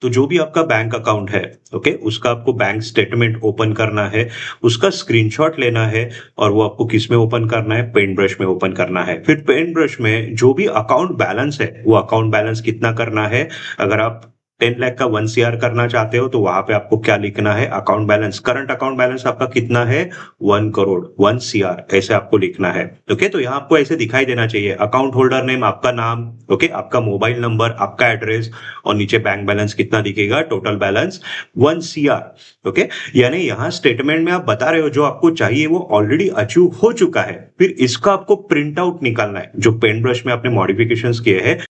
तो जो भी आपका बैंक अकाउंट है, ओके, उसका आपको बैंक स्टेटमेंट ओपन करना है, उसका स्क्रीनशॉट लेना है, और वो आपको किस में ओपन करना है? पेन ब्रश में ओपन करना है। फिर पेन ब्रश में जो भी अकाउंट बैलेंस है, वो अकाउंट बैलेंस कितना करना है? अगर आप 10 लाख का 1 सीआर करना चाहते हो, तो वहां पे आपको क्या लिखना है? Account balance, current account balance आपका कितना है? 1 करोड़, 1 सीआर, ऐसे आपको लिखना है, ओके? तो यहाँ आपको ऐसे दिखाई देना चाहिए, अकाउंट होल्डर नेम, आपका नाम, ओके, आपका मोबाइल नंबर, आपका एड्रेस, और नीचे बैंक बैलेंस कितना दिखेगा? Total balance 1 CR, okay? यानी यहाँ स्टेटमेंट में आप बता रहे हो जो आपको चाहिए वो ऑलरेडी अचीव हो चुका है। फिर इसका आपको प्रिंट आउट निकालना है, जो पेन ब्रश में आपने मॉडिफिकेशंस किए हैं।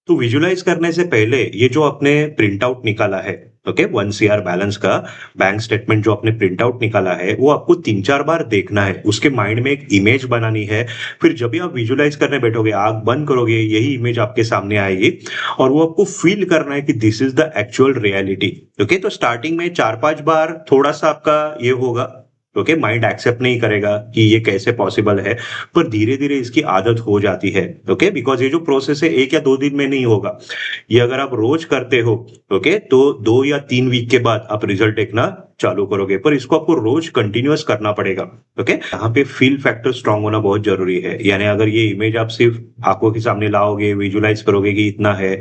तो विजुलाइज करने से पहले ये जो आपने प्रिंट आउट निकाला है, ओके, 1 सीआर बैलेंस का बैंक स्टेटमेंट जो आपने प्रिंट आउट निकाला है, वो आपको 3-4 बार देखना है, उसके माइंड में एक इमेज बनानी है। फिर जब भी आप विजुलाइज करने बैठोगे, आंख बंद करोगे, यही इमेज आपके सामने आएगी, और वो आपको फील करना है कि this is the actual reality, okay? तो स्टार्टिंग में 4-5 बार थोड़ा सा आपका ये होगा, ओके, माइंड एक्सेप्ट नहीं करेगा कि ये कैसे पॉसिबल है, पर धीरे धीरे इसकी आदत हो जाती है, ओके? बिकॉज ये जो प्रोसेस है 1 या 2 दिन में नहीं होगा, ये अगर आप रोज करते हो, ओके, तो 2 या 3 वीक के बाद आप रिजल्ट देखना चालू करोगे, पर इसको आपको रोज कंटिन्यूअस करना पड़ेगा, ओके? यहाँ पे फील फैक्टर स्ट्रांग होना बहुत जरूरी है। यानी अगर ये इमेज आप सिर्फ आंखों के सामने लाओगे, विजुलाइज करोगे कि इतना है,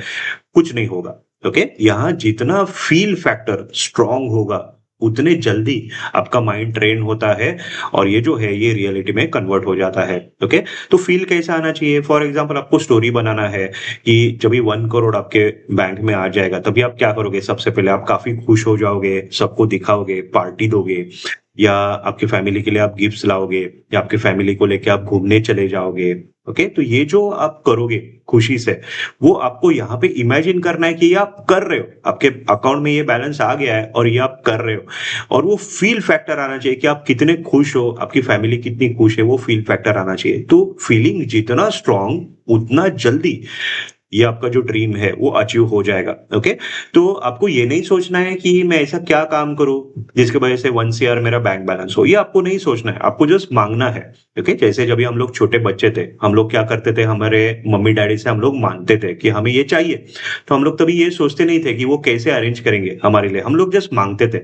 कुछ नहीं होगा, ओके? यहाँ जितना फील फैक्टर स्ट्रांग होगा, उतने जल्दी आपका माइंड ट्रेन होता है, और ये जो है ये रियलिटी में कन्वर्ट हो जाता है, ओके? तो फील कैसा आना चाहिए? फॉर एग्जांपल आपको स्टोरी बनाना है कि जब भी 1 करोड़ आपके बैंक में आ जाएगा, तभी आप क्या करोगे? सबसे पहले आप काफी खुश हो जाओगे, सबको दिखाओगे, पार्टी दोगे, या आपकी फैमिली के लिए आप गिफ्ट्स लाओगे, या आपकी फैमिली को लेके आप घूमने चले जाओगे, ओके? तो ये जो आप करोगे खुशी से, वो आपको यहाँ पे इमेजिन करना है कि ये आप कर रहे हो, आपके अकाउंट में ये बैलेंस आ गया है और ये आप कर रहे हो, और वो फील फैक्टर आना चाहिए कि आप कितने खुश हो, आपकी फैमिली कितनी खुश है, वो फील फैक्टर आना चाहिए। तो फीलिंग जितना स्ट्रांग, उतना जल्दी ये आपका जो ड्रीम है वो अचीव हो जाएगा। ओके, तो आपको ये नहीं सोचना है कि मैं ऐसा क्या काम करूं जिसकी वजह से 1 CR मेरा बैंक बैलेंस हो, ये आपको नहीं सोचना है, आपको जस्ट मांगना है। ओके, जैसे जब भी हम लोग छोटे बच्चे थे, हम लोग क्या करते थे, हमारे मम्मी डैडी से हम लोग मांगते थे कि हमें ये चाहिए, तो हम लोग तभी ये सोचते नहीं थे कि वो कैसे अरेंज करेंगे हमारे लिए, हम लोग जस्ट मांगते थे।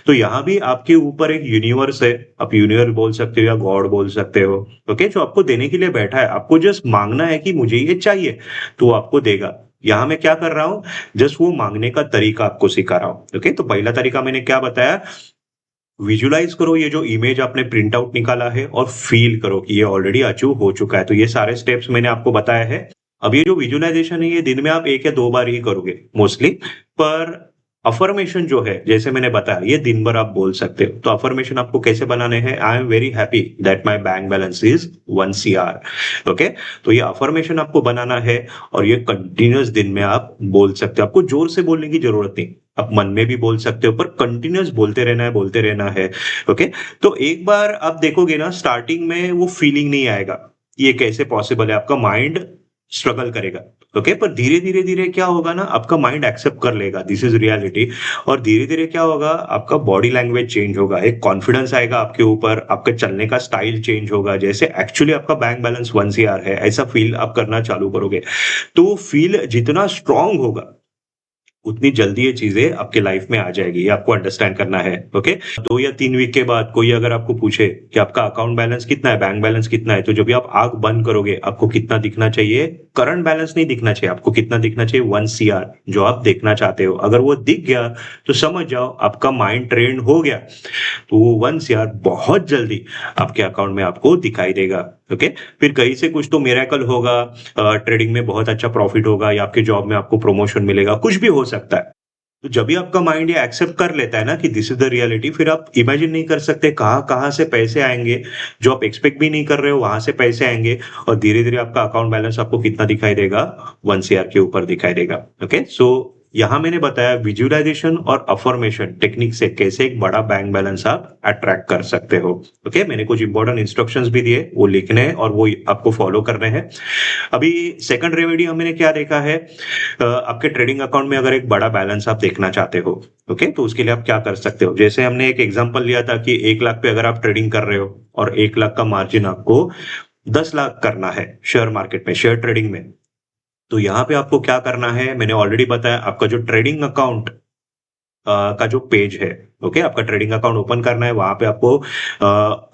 तो यहाँ भी आपके ऊपर एक यूनिवर्स है, आप यूनिवर्स बोल सकते हो या गॉड बोल सकते हो। ओके, जो आपको देने के लिए बैठा है, आपको जस्ट मांगना है कि मुझे ये चाहिए, तो वो आपको देगा। यहाँ मैं क्या कर रहा हूँ, जस्ट वो मांगने का तरीका आपको सिखा रहा हूँ। ओके, तो पहला तरीका मैंने क्या बताया, विजुलाइज करो ये जो इमेज आपने प्रिंट आउट निकाला है और फील करो कि ये ऑलरेडी अचीव हो चुका है। तो ये सारे स्टेप्स मैंने आपको बताया है। अब ये जो विजुलाइजेशन है ये दिन में आप 1 या 2 बार ही करोगे मोस्टली, पर अफर्मेशन जो है जैसे मैंने बताया ये दिन भर आप बोल सकते हो। तो अफर्मेशन आपको कैसे बनाने हैं, I am very happy that my bank balance is 1 CR। Okay, तो ये अफर्मेशन आपको बनाना है और ये कंटिन्यूअस दिन में आप बोल सकते हो। आपको जोर से बोलने की जरूरत नहीं, आप मन में भी बोल सकते हो, पर कंटिन्यूअस बोलते रहना है, बोलते रहना है। ओके, तो एक बार आप देखोगे ना स्टार्टिंग में वो फीलिंग नहीं आएगा, ये कैसे पॉसिबल है, आपका माइंड स्ट्रगल करेगा। ओके, पर धीरे धीरे धीरे क्या होगा ना, आपका माइंड एक्सेप्ट कर लेगा दिस इज रियलिटी, और धीरे धीरे क्या होगा, आपका बॉडी लैंग्वेज चेंज होगा, एक कॉन्फिडेंस आएगा आपके ऊपर, आपका चलने का स्टाइल चेंज होगा, जैसे एक्चुअली आपका बैंक बैलेंस 1 CR है ऐसा फील आप करना चालू करोगे। तो फील जितना स्ट्रांग होगा उतनी जल्दी ये चीजें आपके लाइफ में आ जाएगी, ये आपको अंडरस्टैंड करना है। ओके, 2 या 3 वीक के बाद कोई अगर आपको पूछे कि आपका अकाउंट बैलेंस कितना है, बैंक बैलेंस कितना है, तो जब भी आप आंख बंद करोगे आपको कितना दिखना चाहिए, करंट बैलेंस नहीं दिखना चाहिए, आपको कितना दिखना चाहिए, 1 CR जो आप देखना चाहते हो। अगर वो दिख गया तो समझ जाओ आपका माइंड ट्रेंड हो गया, तो वो 1 CR बहुत जल्दी आपके अकाउंट में आपको दिखाई देगा। ओके, फिर कहीं से कुछ तो मिरेकल होगा, ट्रेडिंग में बहुत अच्छा प्रॉफिट होगा या आपके जॉब में आपको प्रमोशन मिलेगा, कुछ भी हो सकता है। तो जब भी आपका माइंड ये एक्सेप्ट कर लेता है ना कि दिस इज द रियलिटी, फिर आप इमेजिन नहीं कर सकते कहाँ कहाँ से पैसे आएंगे, जो आप एक्सपेक्ट भी नहीं कर रहे हो वहां से पैसे आएंगे, और धीरे धीरे आपका अकाउंट बैलेंस आपको कितना दिखाई देगा, 1 CR के ऊपर दिखाई देगा। ओके, सो यहाँ मैंने बताया विजुअलाइजेशन और अफर्मेशन टेक्निक से कैसे एक बड़ा बैंक बैलेंस आप अट्रैक्ट कर सकते हो। ओके, मैंने कुछ इंपॉर्टेंट इंस्ट्रक्शंस भी दिए, वो लिखने हैं और वो आपको फॉलो करने हैं। अभी सेकंड रेमेडी हमने क्या देखा है, आपके ट्रेडिंग अकाउंट में अगर एक बड़ा बैलेंस आप देखना चाहते हो, ओके, तो उसके लिए आप क्या कर सकते हो, जैसे हमने एक एग्जांपल लिया था कि 1 लाख पे अगर आप ट्रेडिंग कर रहे हो और 1 लाख का मार्जिन आपको 10 लाख करना है शेयर मार्केट में, शेयर ट्रेडिंग में, तो यहाँ पे आपको क्या करना है, मैंने ऑलरेडी बताया, आपका जो ट्रेडिंग अकाउंट का जो पेज है, ओके, आपका ट्रेडिंग अकाउंट ओपन करना है, वहां पे आपको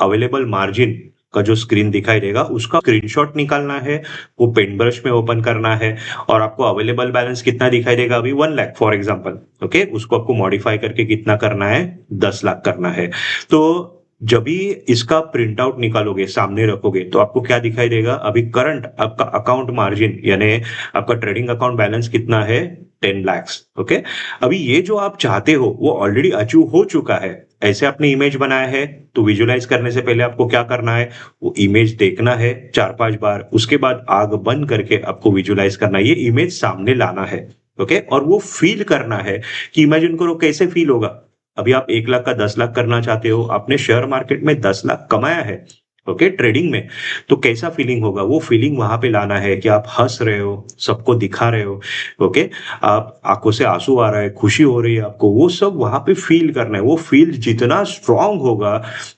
अवेलेबल मार्जिन का जो स्क्रीन दिखाई देगा उसका स्क्रीनशॉट निकालना है, वो पेन ब्रश में ओपन करना है, और आपको अवेलेबल बैलेंस कितना दिखाई देगा अभी, 1 लाख फॉर एग्जांपल। ओके, उसको आपको मॉडिफाई करके कितना करना है, 10 लाख करना है। तो जब भी इसका प्रिंट आउट निकालोगे, सामने रखोगे, तो आपको क्या दिखाई देगा, अभी करंट आपका अकाउंट मार्जिन यानी आपका ट्रेडिंग अकाउंट बैलेंस कितना है, 10 lakhs। ओके, अभी ये जो आप चाहते हो वो ऑलरेडी अचीव हो चुका है, ऐसे आपने इमेज बनाया है, तो विजुलाइज करने से पहले आपको क्या करना है, वो इमेज देखना है 4-5 बार, उसके बाद आग बंद करके आपको विजुलाइज करना है, ये इमेज सामने लाना है। ओके, और वो फील करना है कि इमेजिन करो कैसे फील होगा, अभी आप 1 लाख का 10 लाख करना चाहते हो, आपने शेयर मार्केट में 10 लाख कमाया है, ओके, ट्रेडिंग में, तो कैसा फीलिंग होगा, वो फीलिंग वहां पे लाना है कि आप हंस रहे हो, सबको दिखा रहे हो। ओके, आप आंखों से आंसू आ रहा है, खुशी हो रही है आपको, वो सब वहां पे फील करना है, वो फील जितना स्ट्रांग होगा,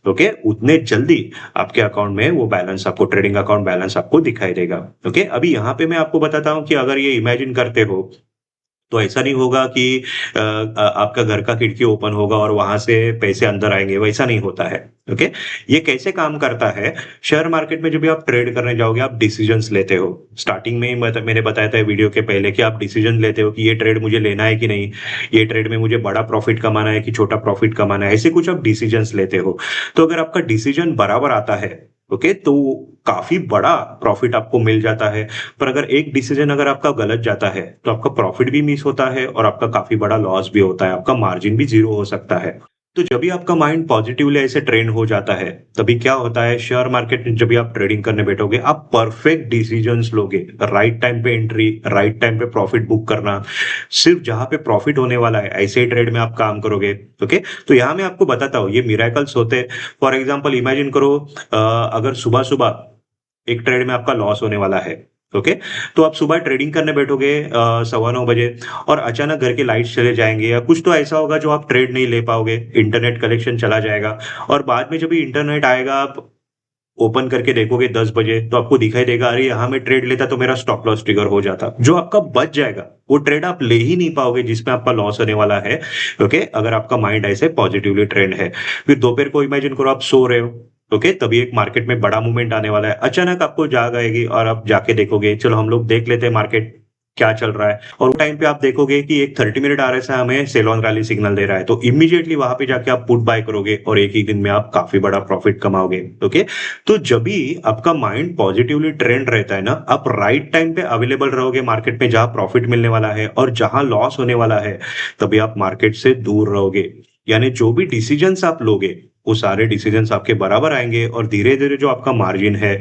ओके, उतने जल्दी आपके अकाउंट में वो बैलेंस आपको, ट्रेडिंग अकाउंट बैलेंस आपको दिखाई देगा। ओके, अभी यहाँ पे मैं आपको बताता हूँ कि अगर ये इमेजिन करते हो तो ऐसा नहीं होगा कि आपका घर का खिड़की ओपन होगा और वहां से पैसे अंदर आएंगे, वैसा नहीं होता है। ओके, ये कैसे काम करता है, शेयर मार्केट में जब भी आप ट्रेड करने जाओगे आप डिसीजंस लेते हो, स्टार्टिंग में ही मैंने बताया था वीडियो के पहले कि आप डिसीजन लेते हो कि ये ट्रेड मुझे लेना है कि नहीं, ये ट्रेड में मुझे बड़ा प्रॉफिट कमाना है कि छोटा प्रॉफिट कमाना है, ऐसे कुछ आप डिसीजंस लेते हो। तो अगर आपका डिसीजन बराबर आता है, ओके, तो काफी बड़ा प्रॉफिट आपको मिल जाता है। पर अगर एक डिसीजन अगर आपका गलत जाता है तो आपका प्रॉफिट भी मिस होता है और आपका काफी बड़ा लॉस भी होता है, आपका मार्जिन भी जीरो हो सकता है। तो जब भी आपका माइंड पॉजिटिवली ऐसे ट्रेन हो जाता है, तभी क्या होता है, शेयर मार्केट में जब भी आप ट्रेडिंग करने बैठोगे आप परफेक्ट डिसीजंस लोगे, राइट टाइम पे एंट्री, राइट टाइम पे प्रॉफिट बुक करना, सिर्फ जहां पे प्रॉफिट होने वाला है ऐसे ही ट्रेड में आप काम करोगे। ओके, तो यहाँ मैं आपको बताता हूँ ये मिराकल्स होते हैं। फॉर एग्जाम्पल इमेजिन करो, अगर सुबह सुबह एक ट्रेड में आपका लॉस होने वाला है, ओके, तो आप सुबह ट्रेडिंग करने बैठोगे 9:15 बजे और अचानक घर के लाइट्स चले जाएंगे या कुछ तो ऐसा होगा जो आप ट्रेड नहीं ले पाओगे, इंटरनेट कनेक्शन चला जाएगा और बाद में जब भी इंटरनेट आएगा आप ओपन करके देखोगे 10 बजे तो आपको दिखाई देगा अरे यहाँ मैं ट्रेड लेता तो मेरा स्टॉप लॉस ट्रिगर हो जाता। जो आपका बच जाएगा, वो ट्रेड आप ले ही नहीं पाओगे जिसमें आपका लॉस होने वाला है। ओके, अगर आपका माइंड ऐसे पॉजिटिवली ट्रेंड है। फिर दोपहर को इमेजिन करो आप सो रहे हो, ओके, तभी एक मार्केट में बड़ा मूवमेंट आने वाला है। अचानक आपको जाग आएगी और आप जाके देखोगे चलो हम लोग देख लेते हैं मार्केट क्या चल रहा है और वो टाइम पे आप देखोगे कि एक 30 मिनट आरएसआई हमें सेल ऑन रैली सिग्नल दे रहा है, तो इमीडिएटली वहां पे जाके आप पुट बाय करोगे और एक ही दिन में आप काफी बड़ा प्रॉफिट कमाओगे। ओके, तो जब भी आपका माइंड पॉजिटिवली ट्रेंड रहता है ना, आप राइट टाइम पे अवेलेबल रहोगे मार्केट में जहां प्रॉफिट मिलने वाला है और जहां लॉस होने वाला है, तभी आप मार्केट से दूर रहोगे। यानी जो भी डिसीजंस आप लोगे, वो सारे डिसीजंस आपके बराबर आएंगे और धीरे-धीरे जो आपका मार्जिन है,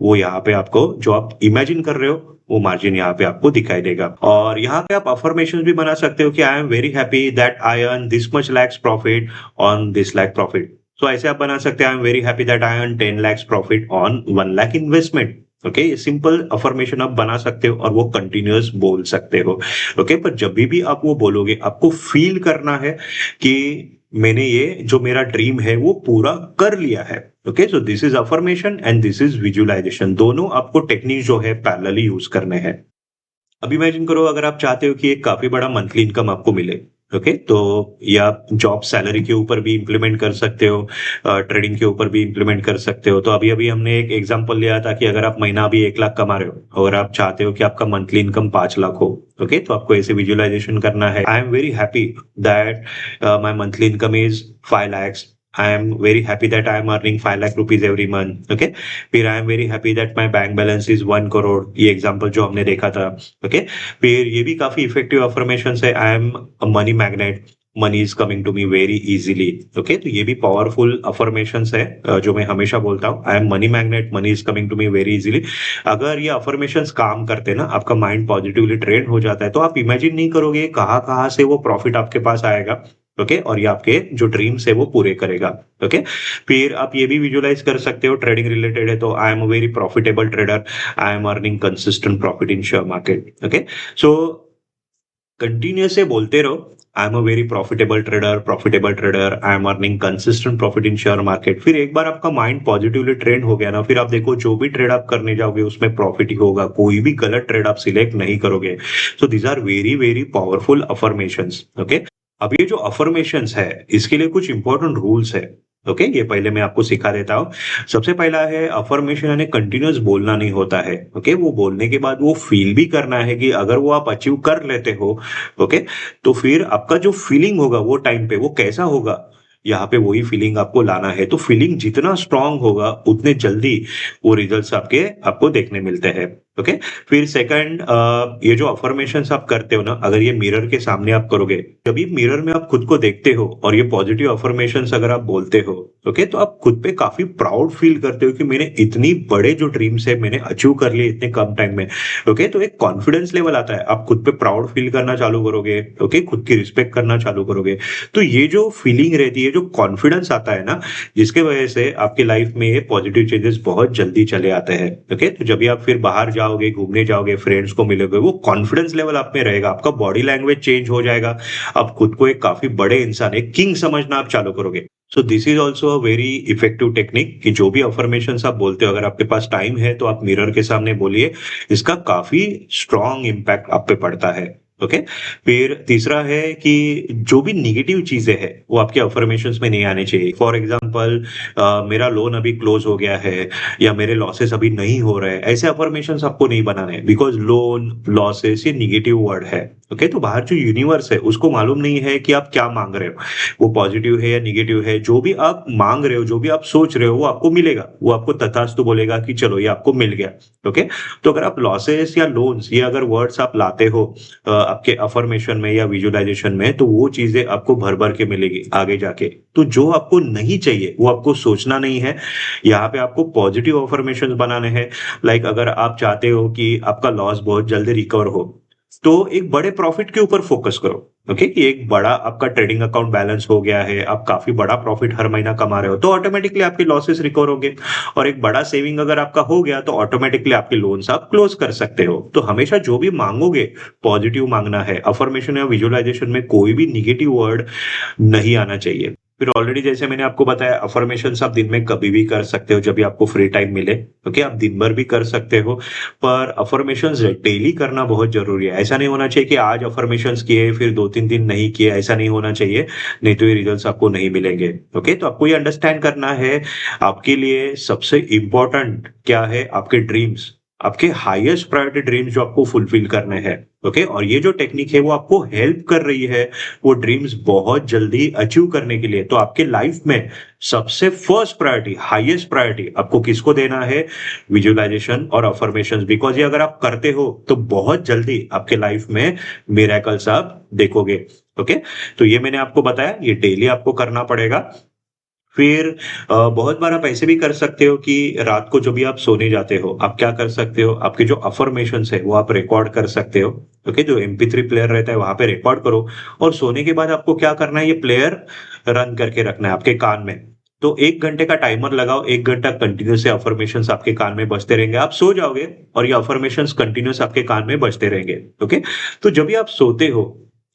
वो यहाँ पे आपको जो आप इमेजिन कर रहे हो, वो मार्जिन यहाँ पे आपको दिखाई देगा। और यहाँ पे आप अफर्मेशंस भी बना सकते हो कि I am very happy that I earn this much lakhs profit on this lakh profit. तो ऐसे आप बना सकते हैं I am very happy that I earn 10 lakhs profit on 1 lakh investment. Okay, ये सिंपल अफर्मेशन आप बना सकते हो और वो कंटिन्यूअस बोल सकते हो। ओके, पर जब भी आप वो बोलोगे आपको फील करना है कि मैंने ये जो मेरा ड्रीम है वो पूरा कर लिया है। Okay, so this is affirmation and this is visualization, दोनों आपको टेक्निक जो है पैरेलली यूज करने हैं। अब इमेजिन करो अगर आप चाहते हो कि एक काफी बड़ा मंथली इनकम आपको मिले, ओके, तो या जॉब सैलरी के ऊपर भी इम्प्लीमेंट कर सकते हो, ट्रेडिंग के ऊपर भी इम्प्लीमेंट कर सकते हो। तो अभी अभी हमने एक एग्जांपल लिया था कि अगर आप महीना अभी 1 लाख कमा रहे हो और आप चाहते हो कि आपका मंथली इनकम 5 लाख हो, ओके, तो आपको ऐसे विजुअलाइजेशन करना है I am very happy that my monthly income is 5 lakhs। I am very happy that I am earning 5 lakh rupees every month. Okay, फिर I am very happy that my bank balance is 1 crore, ये example जो हमने देखा था। Okay, फिर ये भी काफी इफेक्टिव अफर्मेशन है I am a money magnet, money is coming to me very easily. Okay, तो ये भी पावरफुल अफर्मेशन है जो मैं हमेशा बोलता हूँ I am money magnet, money is coming to me very easily. अगर ये अफर्मेशन काम करते ना, आपका माइंड पॉजिटिवली ट्रेंड हो जाता है, तो आप इमेजिन नहीं करोगे कहाँ कहाँ से वो प्रॉफिट आपके पास आएगा। ओके, और ये आपके जो ड्रीम्स है वो पूरे करेगा। ओके, फिर आप ये भी विजुअलाइज कर सकते हो, ट्रेडिंग रिलेटेड है तो आई am a very profitable trader, I am earning consistent profit in share market. Okay, so continuous से बोलते रहो आई am a very profitable trader, I am earning consistent profit in share market. फिर एक बार आपका mind positively trend हो गया ना, फिर आप देखो जो भी ट्रेड आप करने जाओगे उसमें प्रॉफिट ही होगा, कोई भी गलत ट्रेड आप सिलेक्ट नहीं करोगे। So these are very very powerful affirmations. Okay, अब ये जो अफर्मेशंस है इसके लिए कुछ इंपॉर्टेंट रूल्स है। ओके, ये पहले मैं आपको सिखा देता हूँ। सबसे पहला है अफर्मेशन यानी कंटिन्यूअस बोलना नहीं होता है। ओके, वो बोलने के बाद वो फील भी करना है कि अगर वो आप अचीव कर लेते हो, ओके, तो फिर आपका जो फीलिंग होगा वो टाइम पे वो कैसा होगा, यहाँ पे वही फीलिंग आपको लाना है। तो फीलिंग जितना स्ट्रांग होगा उतने जल्दी वो रिजल्ट्स आपके आपको देखने मिलते हैं। ओके, फिर सेकंड, ये जो अफर्मेशंस आप करते हो ना, अगर ये मिरर के सामने आप करोगे, जब मिरर में आप खुद को देखते हो और ये पॉजिटिव अफर्मेशंस अगर आप बोलते हो, ओके, तो आप खुद पे काफी प्राउड फील करते हो कि मैंने इतनी बड़े जो ड्रीम्स है मैंने अचीव कर लिए इतने कम टाइम में। ओके, तो एक कॉन्फिडेंस लेवल आता है, आप खुद पे प्राउड फील करना चालू करोगे। ओके, खुद की रिस्पेक्ट करना चालू करोगे। तो ये जो फीलिंग रहती है, जो कॉन्फिडेंस आता है ना, जिसके वजह से आपकी लाइफ में ये पॉजिटिव चेंजेस बहुत जल्दी चले आते हैं। ओके, तो जब भी आप फिर बाहर जाओगे, घूमने जाओगे, फ्रेंड्स को मिलोगे, वो कॉन्फिडेंस लेवल आप में रहेगा, आपका बॉडी लैंग्वेज चेंज हो जाएगा, आप खुद को एक काफी बड़े इंसान, एक किंग समझना आप चालू करोगे। सो this is also a very effective technique कि जो भी अफर्मेशन आप बोलते हो, अगर आपके पास टाइम है तो आप मिरर के सामने बोलिए, इसका काफी स्ट्रॉन्ग इम्पैक्ट आप पे पड़ता है। ओके, फिर तीसरा है कि जो भी निगेटिव चीजें हैं वो आपके अफर्मेशंस में नहीं आने चाहिए। फॉर एग्जांपल, मेरा लोन अभी क्लोज हो गया है या मेरे लॉसेस अभी नहीं हो रहे हैं, ऐसे अफर्मेशंस आपको नहीं बनाने, बिकॉज लोन लॉसेस ये निगेटिव वर्ड है। ओके, तो बाहर जो यूनिवर्स है उसको मालूम नहीं है कि आप क्या मांग रहे हो, वो पॉजिटिव है या निगेटिव है। जो भी आप मांग रहे हो, जो भी आप सोच रहे हो, वो आपको मिलेगा, वो आपको तथास्तु बोलेगा कि चलो ये आपको मिल गया। ओके, तो अगर आप लॉसेस या लोन्स ये अगर वर्ड्स आप लाते हो आपके अफर्मेशन में या विजुअलाइजेशन में, तो वो चीजें आपको भर भर के मिलेगी आगे जाके। तो जो आपको नहीं चाहिए वो आपको सोचना नहीं है, यहाँ पे आपको पॉजिटिव अफर्मेशन बनाने हैं। लाइक अगर आप चाहते हो कि आपका लॉस बहुत जल्दी रिकवर हो, तो एक बड़े प्रॉफिट के ऊपर फोकस करो। ओके, कि एक बड़ा आपका ट्रेडिंग अकाउंट बैलेंस हो गया है, आप काफी बड़ा प्रॉफिट हर महीना कमा रहे हो, तो ऑटोमेटिकली आपके लॉसेस रिकवर होंगे। और एक बड़ा सेविंग अगर आपका हो गया तो ऑटोमेटिकली आपके लोन्स आप क्लोज कर सकते हो। तो हमेशा जो भी मांगोगे, पॉजिटिव मांगना है। अफर्मेशन या विजुअलाइजेशन में कोई भी निगेटिव वर्ड नहीं आना चाहिए। फिर ऑलरेडी जैसे मैंने आपको बताया, अफर्मेशंस आप दिन में कभी भी कर सकते हो जब भी आपको फ्री टाइम मिले। ओके, आप दिन भर भी कर सकते हो, पर अफर्मेशंस डेली करना बहुत जरूरी है। ऐसा नहीं होना चाहिए कि आज अफर्मेशंस किए फिर 2-3 दिन नहीं किए, ऐसा नहीं होना चाहिए, नहीं तो ये रिजल्ट्स आपको नहीं मिलेंगे। ओके, तो आपको ये अंडरस्टैंड करना है, आपके लिए सबसे इम्पोर्टेंट क्या है, आपके ड्रीम्स, आपके हाईएस्ट प्रायोरिटी ड्रीम्स जो आपको फुलफिल करने हैं। ओके, और ये जो टेक्निक है वो आपको हेल्प कर रही है वो ड्रीम्स बहुत जल्दी अचीव करने के लिए। तो आपके लाइफ में सबसे फर्स्ट प्रायोरिटी, हाईएस्ट प्रायोरिटी आपको किसको देना है? विजुअलाइजेशन और अफर्मेशंस, बिकॉज ये अगर आप करते हो तो बहुत जल्दी आपके लाइफ में मिरेकल्स आप देखोगे। ओके, तो ये मैंने आपको बताया, ये डेली आपको करना पड़ेगा। फिर बहुत बार आप ऐसे भी कर सकते हो कि रात को जब भी आप सोने जाते हो, आप क्या कर सकते हो, आपके जो अफर्मेशंस है वो आप रिकॉर्ड कर सकते हो। ओके, जो MP3 प्लेयर रहता है वहां पे रिकॉर्ड करो, और सोने के बाद आपको क्या करना है, ये प्लेयर रन करके रखना है आपके कान में। तो 1 घंटे का टाइमर लगाओ, 1 घंटा कंटिन्यूस अफर्मेशंस आपके कान में बजते रहेंगे, आप सो जाओगे और ये अफर्मेशंस कंटिन्यूस आपके कान में बजते रहेंगे। ओके, तो जब भी आप सोते हो,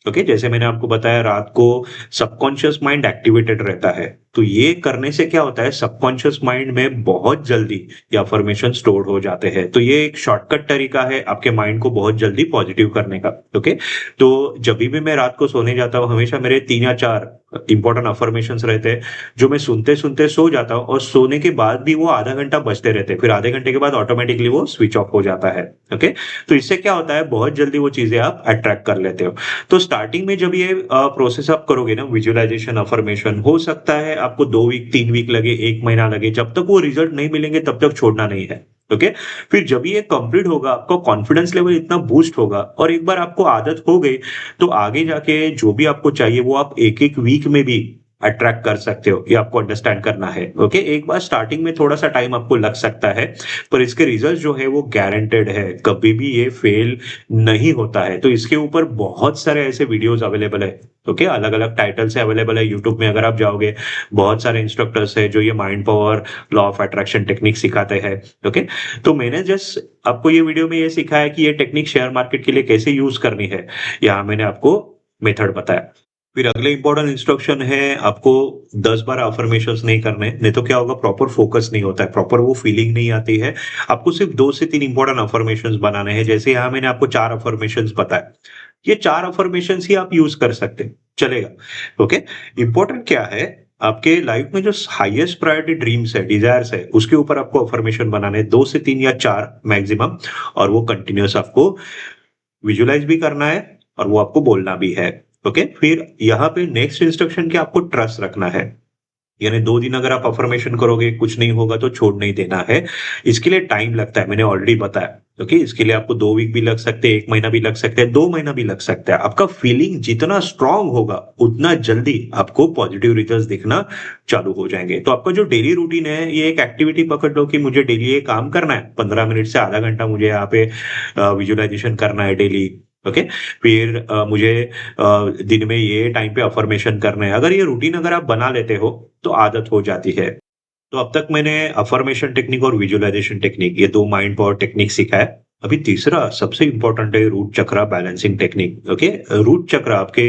ओके, जैसे मैंने आपको बताया, रात को सबकॉन्शियस माइंड एक्टिवेटेड रहता है। तो ये करने से क्या होता है, सबकॉन्शियस माइंड में बहुत जल्दी ये अफर्मेशन स्टोर हो जाते हैं। तो ये एक शॉर्टकट तरीका है आपके माइंड को बहुत जल्दी पॉजिटिव करने का। ओके, तो जब भी मैं रात को सोने जाता हूँ, हमेशा मेरे 3 या 4 इंपॉर्टेंट अफर्मेशंस रहते हैं जो मैं सुनते सुनते सो जाता हूँ, और सोने के बाद भी वो आधा घंटा बजते रहते हैं। फिर आधे घंटे के बाद ऑटोमेटिकली वो स्विच ऑफ हो जाता है। ओके, तो इससे क्या होता है, बहुत जल्दी वो चीजें आप अट्रैक्ट कर लेते हो। तो स्टार्टिंग में जब ये प्रोसेस आप करोगे ना, विजुअलाइजेशन, अफर्मेशन, हो सकता है आपको 2 वीक 3 वीक लगे, 1 महीना लगे, जब तक वो रिजल्ट नहीं मिलेंगे तब तक छोड़ना नहीं है। ओके, फिर जब ये कंप्लीट होगा, आपका कॉन्फिडेंस लेवल इतना बूस्ट होगा, और एक बार आपको आदत हो गई, तो आगे जाके जो भी आपको चाहिए वो आप एक एक वीक में भी अट्रैक्ट कर सकते हो। ये आपको अंडरस्टैंड करना है। ओके, एक बार स्टार्टिंग में थोड़ा सा टाइम आपको लग सकता है, पर इसके रिजल्ट जो है वो गारंटेड है, कभी भी ये फेल नहीं होता है। तो इसके ऊपर बहुत सारे ऐसे वीडियोस अवेलेबल है। ओके, अलग अलग टाइटल से अवेलेबल है यूट्यूब में, अगर आप जाओगे बहुत सारे इंस्ट्रक्टर्स है जो ये mind power, law of attraction technique सिखाते हैं। ओके, तो मैंने जस्ट आपको ये वीडियो में ये सिखाया कि ये टेक्निक शेयर मार्केट के लिए कैसे यूज करनी है। यहाँ मैंने आपको मेथड बताया। फिर अगले इंपॉर्टेंट इंस्ट्रक्शन है, आपको 10 बार अफर्मेशंस नहीं करने, नहीं तो क्या होगा, प्रॉपर फोकस नहीं होता है, प्रॉपर वो फीलिंग नहीं आती है। आपको सिर्फ 2 से 3 इंपॉर्टेंट अफर्मेशंस बनाने हैं। जैसे यहाँ मैंने आपको 4 अफर्मेशंस बताया, ये 4 अफर्मेशंस ही आप यूज कर सकते हैं, चलेगा। ओके, इंपॉर्टेंट क्या है, आपके लाइफ में जो हाईएस्ट प्रायोरिटी ड्रीम्स है, डिजायर्स है, उसके ऊपर आपको अफर्मेशन बनाने हैं, 2 से 3 या 4 मैक्सिमम, और वो कंटिन्यूस आपको विजुअलाइज भी करना है, और वो आपको बोलना भी है। ओके, फिर यहाँ पे नेक्स्ट इंस्ट्रक्शन क्या, आपको ट्रस्ट रखना है। यानी 2 दिन अगर आप अफर्मेशन करोगे कुछ नहीं होगा तो छोड़ नहीं देना है। इसके लिए टाइम लगता है, मैंने ऑलरेडी बताया। ओके, इसके लिए आपको 2 वीक भी लग सकते हैं, 1 महीना भी लग सकते हैं, 2 महीना भी लग सकता है। आपका फीलिंग जितना स्ट्रांग होगा उतना जल्दी आपको पॉजिटिव रिजल्ट दिखना चालू हो जाएंगे। तो आपका जो डेली रूटीन है, ये एक एक्टिविटी पकड़ लो कि मुझे डेली ये काम करना है, 15 मिनट से आधा घंटा मुझे यहाँ पे विजुअलाइजेशन करना है डेली। ओके, फिर मुझे दिन में ये टाइम पे अफर्मेशन करना है। अगर ये रूटीन अगर आप बना लेते हो तो आदत हो जाती है। तो अब तक मैंने अफर्मेशन टेक्निक और विजुअलाइजेशन टेक्निक, ये 2 माइंड पावर टेक्निक सीखा है। अभी तीसरा सबसे इम्पोर्टेंट है रूट चक्रा बैलेंसिंग टेक्निक। ओके, रूट चक्र आपके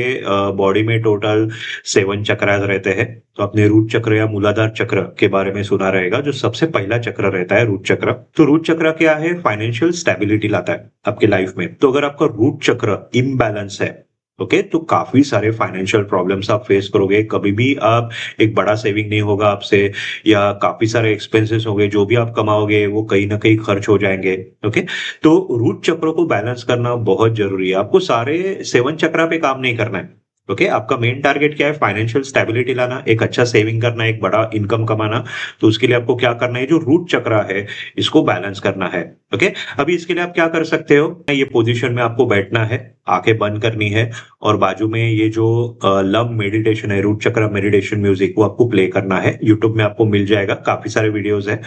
बॉडी में टोटल 7 चक्रास रहते हैं। तो आपने रूट चक्र या मूलाधार चक्र के बारे में सुना रहेगा, जो सबसे पहला चक्र रहता है रूट चक्र। तो रूट चक्र क्या है, फाइनेंशियल स्टेबिलिटी लाता है आपके लाइफ में। तो अगर आपका रूट चक्र इम्बैलेंस है, ओके, तो काफी सारे फाइनेंशियल प्रॉब्लम्स आप फेस करोगे। कभी भी आप, एक बड़ा सेविंग नहीं होगा आपसे, या काफी सारे एक्सपेंसेस होंगे, जो भी आप कमाओगे वो कहीं ना कहीं खर्च हो जाएंगे। ओके, तो रूट चक्रों को बैलेंस करना बहुत जरूरी है। आपको सारे 7 चक्रा पे काम नहीं करना है। ओके, आपका मेन टारगेट क्या है, फाइनेंशियल स्टेबिलिटी लाना, एक अच्छा सेविंग करना, एक बड़ा इनकम कमाना। तो उसके लिए आपको क्या करना है, जो रूट चक्रा है इसको बैलेंस करना है। ओके, अभी इसके लिए आप क्या कर सकते हो, ये पोजीशन में आपको बैठना है, आंखें बंद करनी है, और बाजू में ये जो लम मेडिटेशन है, रूट चक्र मेडिटेशन म्यूजिक, वो आपको प्ले करना है। यूट्यूब में आपको मिल जाएगा, काफी सारे वीडियोस हैं।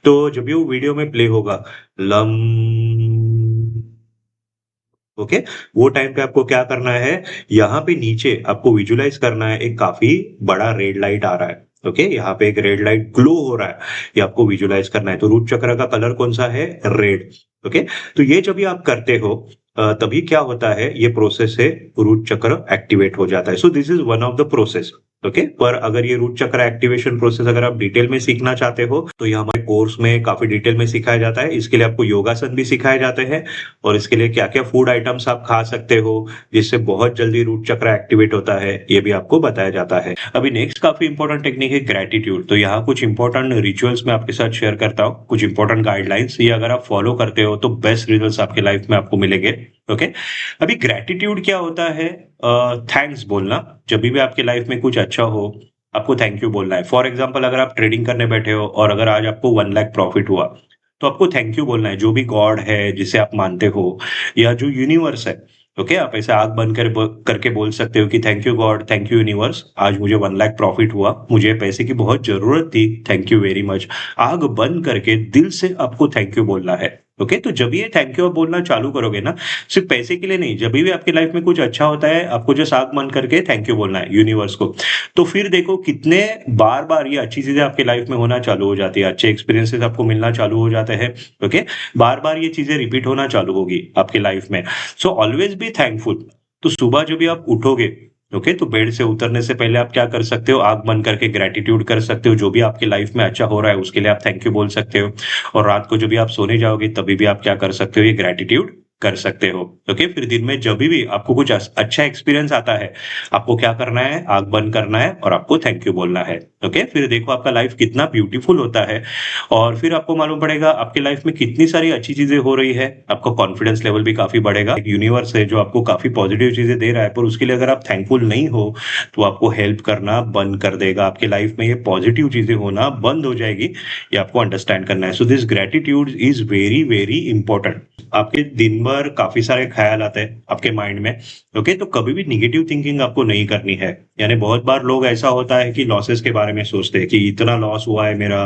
तो जब भी वो वीडियो में प्ले होगा, लम ओके, वो टाइम पे आपको क्या करना है, यहाँ पे नीचे आपको विजुलाइज करना है एक काफी बड़ा रेड लाइट आ रहा है। ओके, यहाँ पे एक रेड लाइट ग्लो हो रहा है, ये आपको विजुलाइज करना है। तो रूट चक्र का कलर कौन सा है, रेड। ओके, तो ये जब भी आप करते हो तभी क्या होता है, ये प्रोसेस से रूट चक्र एक्टिवेट हो जाता है। सो this is one of the process. Okay, पर अगर ये रूट चक्र एक्टिवेशन प्रोसेस अगर आप डिटेल में सीखना चाहते हो तो ये हमारे कोर्स में काफी डिटेल में सिखाया जाता है। इसके लिए आपको योगासन भी सिखाए जाते हैं और इसके लिए क्या-क्या फूड आइटम्स आप खा सकते हो, जिससे बहुत जल्दी रूट चक्र एक्टिवेट होता है, ये भी आपको बताया जाता है। अभी नेक्स्ट काफ़ी इंपॉर्टेंट टेक्निक है ग्रैटिट्यूड। तो यहाँ कुछ इंपॉर्टेंट रिचुअल्स मैं आपके साथ शेयर करता हूँ, कुछ इंपॉर्टेंट गाइडलाइंस, ये अगर आप फॉलो करते हो तो बेस्ट रिजल्ट्स आपके लाइफ में आपको मिलेंगे। ओके, अभी ग्रैटिट्यूड क्या होता है, थैंक्स बोलना। जब भी आपके लाइफ में कुछ अच्छा हो, आपको थैंक यू बोलना है। फॉर एग्जाम्पल अगर आप ट्रेडिंग करने बैठे हो और अगर आज आपको 1 लाख प्रॉफिट हुआ, तो आपको थैंक यू बोलना है। जो भी गॉड है जिसे आप मानते हो या जो यूनिवर्स है, ओके, आप ऐसे आँख बंद करके बोल सकते हो कि thank you God, thank you universe, आज मुझे 1 लाख प्रॉफिट हुआ, मुझे पैसे की बहुत ज़रूरत थी, थैंक यू वेरी मच। आँख बंद करके दिल से आपको थैंक यू बोलना है। ओके, तो जब ये थैंक यू आप बोलना चालू करोगे ना, सिर्फ पैसे के लिए नहीं, जब भी आपकी लाइफ में कुछ अच्छा होता है, आपको जस्ट आँख बंद करके थैंक यू बोलना है यूनिवर्स को। तो फिर देखो कितने बार-बार ये अच्छी चीज़ें आपकी लाइफ में होना चालू हो जाती है, अच्छे एक्सपीरियंसेस आपको मिलना चालू हो जाते हैं। ओके, बार-बार ये चीज़ें रिपीट होना चालू होगी आपकी लाइफ में। So always be thankful. तो सुबह जब भी आप उठोगे, ओके, तो बेड से उतरने से पहले आप क्या कर सकते हो, आँख बंद करके ग्रैटिट्यूड कर सकते हो। जो भी आपकी लाइफ में अच्छा हो रहा है उसके लिए आप थैंक यू बोल सकते हो। और रात को जब भी आप सोने जाओगे तभी भी आप क्या कर सकते हो, ये ग्रैटिट्यूड कर सकते हो। ओके, फिर दिन में जब भी आपको कुछ अच्छा एक्सपीरियंस आता है, आपको क्या करना है, आँख बंद करना है और आपको थैंक यू बोलना है। ओके, फिर देखो आपका लाइफ कितना ब्यूटीफुल होता है और फिर आपको मालूम पड़ेगा आपकी लाइफ में कितनी सारी अच्छी चीज़ें हो रही है, आपका कॉन्फिडेंस लेवल भी काफ़ी बढ़ेगा। एक यूनिवर्स है जो आपको काफ़ी पॉजिटिव चीज़ें दे रहा है, पर उसके लिए अगर आप थैंकफुल नहीं हो, तो आपको हेल्प करना बंद कर देगा। आपकी लाइफ में ये पॉजिटिव चीज़ें होना बंद हो जाएगी, ये आपको अंडरस्टैंड करना है। So this gratitude is very, very important. आपके दिन भर काफ़ी सारे ख़्याल आते हैं आपके माइंड में, ओके? तो कभी भी नेगेटिव थिंकिंग आपको नहीं करनी है। यानी बहुत बार लोग ऐसा होता है कि लॉसेस के बारे में सोचते हैं कि इतना लॉस हुआ है मेरा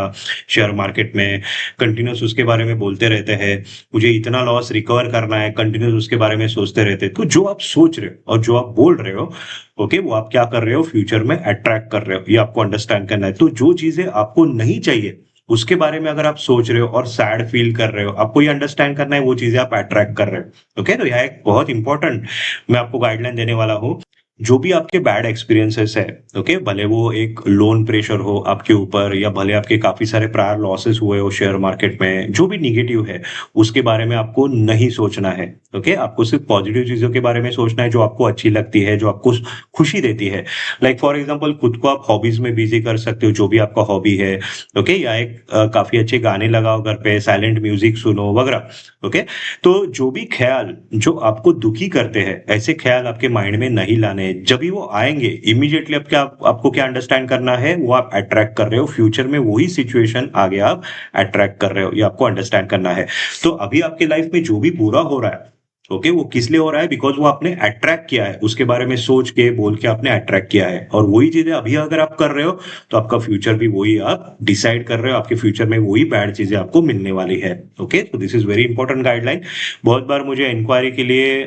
शेयर मार्केट में, कंटिन्यूअस उसके बारे में बोलते रहते हैं, मुझे इतना लॉस रिकवर करना है, कंटिन्यूअस उसके बारे में सोचते रहते हैं। तो जो आप सोच रहे हो और जो आप बोल रहे हो, ओके, वो आप क्या कर रहे हो, फ्यूचर में अट्रैक्ट कर रहे हो, ये आपको अंडरस्टैंड करना है। तो जो चीज़ें आपको नहीं चाहिए, उसके बारे में अगर आप सोच रहे हो और सैड फील कर रहे हो, आपको ये अंडरस्टैंड करना है वो चीज़ें आप अट्रैक्ट कर रहे हो, ओके? तो यह एक बहुत इंपॉर्टेंट मैं आपको गाइडलाइन देने वाला हूँ। जो भी आपके बैड एक्सपीरियंसेस है, ओके, भले वो एक लोन प्रेशर हो आपके ऊपर या भले आपके काफी सारे प्रायर लॉसेस हुए हो शेयर मार्केट में, जो भी निगेटिव है उसके बारे में आपको नहीं सोचना है। ओके, आपको सिर्फ पॉजिटिव चीजों के बारे में सोचना है जो आपको अच्छी लगती है, जो आपको खुशी देती है। लाइक फॉर एग्जाम्पल खुद को आप हॉबीज में बिजी कर सकते हो, जो भी आपका हॉबी है, ओके, या एक काफी अच्छे गाने लगाओ घर पे, साइलेंट म्यूजिक सुनो वगैरह। ओके, तो जो भी ख्याल जो आपको दुखी करते हैं, ऐसे ख्याल आपके माइंड में नहीं लाने हैं। जब भी वो आएंगे इमीडिएटली आपको क्या अंडरस्टैंड करना है, वो आप अट्रैक्ट कर रहे हो, फ्यूचर में वही सिचुएशन आगे आप अट्रैक्ट कर रहे हो, ये आपको अंडरस्टैंड करना है। तो अभी आपके लाइफ में जो भी बुरा हो रहा है, ओके, वो किस लिए हो रहा है, बिकॉज वो आपने अट्रैक्ट किया है, उसके बारे में सोच के बोल के आपने अट्रैक्ट किया है। और वही चीजें अभी अगर आप कर रहे हो तो आपका फ्यूचर भी वही आप डिसाइड कर रहे हो, आपके फ्यूचर में वही बैड चीजें आपको मिलने वाली है। ओके, तो this is very important guideline. बहुत बार मुझे इंक्वायरी के लिए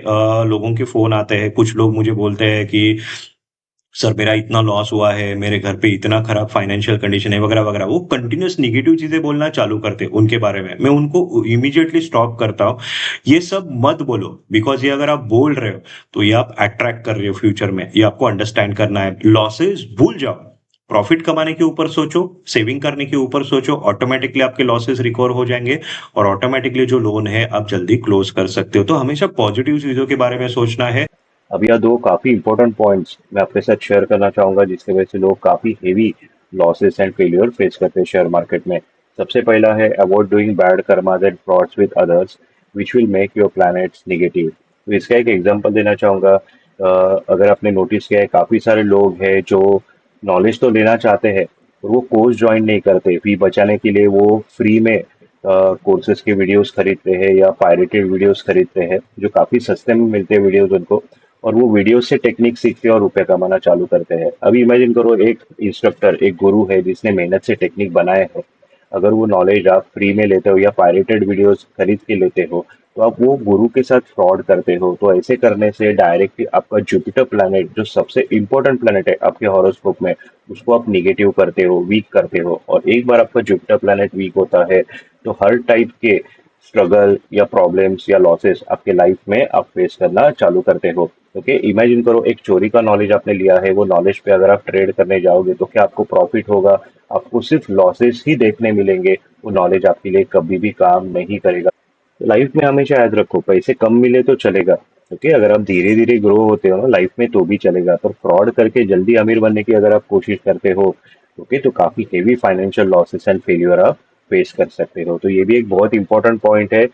लोगों के फोन आते हैं, कुछ लोग मुझे बोलते हैं कि सर मेरा इतना लॉस हुआ है, मेरे घर पे इतना खराब फाइनेंशियल कंडीशन है वगैरह वगैरह। वो कंटिन्यूअस निगेटिव चीजें बोलना चालू करते हैं उनके बारे में, मैं उनको इमीडिएटली स्टॉप करता हूँ। ये सब मत बोलो, बिकॉज ये अगर आप बोल रहे हो तो ये आप अट्रैक्ट कर रहे हो फ्यूचर में, ये आपको अंडरस्टैंड करना है। लॉसेस भूल जाओ, प्रॉफिट कमाने के ऊपर सोचो, सेविंग करने के ऊपर सोचो, ऑटोमेटिकली आपके लॉसेस रिकवर हो जाएंगे और ऑटोमेटिकली जो लोन है आप जल्दी क्लोज कर सकते हो। तो हमेशा पॉजिटिव चीजों के बारे में सोचना है। अब यह दो काफ़ी इंपॉर्टेंट पॉइंट्स मैं आपके साथ शेयर करना चाहूँगा जिसकी वजह से लोग काफ़ी heavy losses and failure face करते हैं शेयर मार्केट में। सबसे पहला है avoid doing bad karmas and frauds with others which will make your planets negative. तो इसका एक एग्जांपल देना चाहूँगा। अगर आपने नोटिस किया है काफ़ी सारे लोग हैं जो नॉलेज तो लेना चाहते हैं और वो कोर्स ज्वाइन नहीं करते, फी बचाने के लिए वो फ्री में कोर्सेज के वीडियोस खरीदते हैं या पायरेटेड वीडियोस खरीदते हैं जो काफ़ी सस्ते में मिलते हैं वीडियोस उनको, और वो वीडियो से टेक्निक सीखते हैं और रुपए कमाना चालू करते हैं। अभी इमेजिन करो एक इंस्ट्रक्टर, एक गुरु है जिसने मेहनत से टेक्निक बनाए हैं, अगर वो नॉलेज आप फ्री में लेते हो या पायरेटेड वीडियोस खरीद के लेते हो तो आप वो गुरु के साथ फ्रॉड करते हो। तो ऐसे करने से डायरेक्टली आपका जुपिटर प्लैनेट जो सबसे इंपॉर्टेंट प्लैनेट है आपके हॉरोस्कोप में, उसको आप निगेटिव करते हो, वीक करते हो। और एक बार आपका जुपिटर प्लैनेट वीक होता है तो हर टाइप के स्ट्रगल या प्रॉब्लम्स या लॉसेस आपके लाइफ में आप फेस करना चालू करते हो। ओके, इमेजिन करो एक चोरी का नॉलेज आपने लिया है, वो नॉलेज पे अगर आप ट्रेड करने जाओगे तो क्या आपको प्रॉफिट होगा? आपको सिर्फ लॉसेस ही देखने मिलेंगे। वो नॉलेज आपके लिए कभी भी काम नहीं करेगा। तो लाइफ में हमेशा याद रखो, पैसे कम मिले तो चलेगा। ओके, अगर आप धीरे धीरे ग्रो होते हो ना लाइफ में तो भी चलेगा, पर फ्रॉड करके जल्दी अमीर बनने की अगर आप कोशिश करते हो, ओके, तो काफी heavy financial losses and failure आप फेस कर सकते हो। तो ये भी एक बहुत इंपॉर्टेंट पॉइंट है।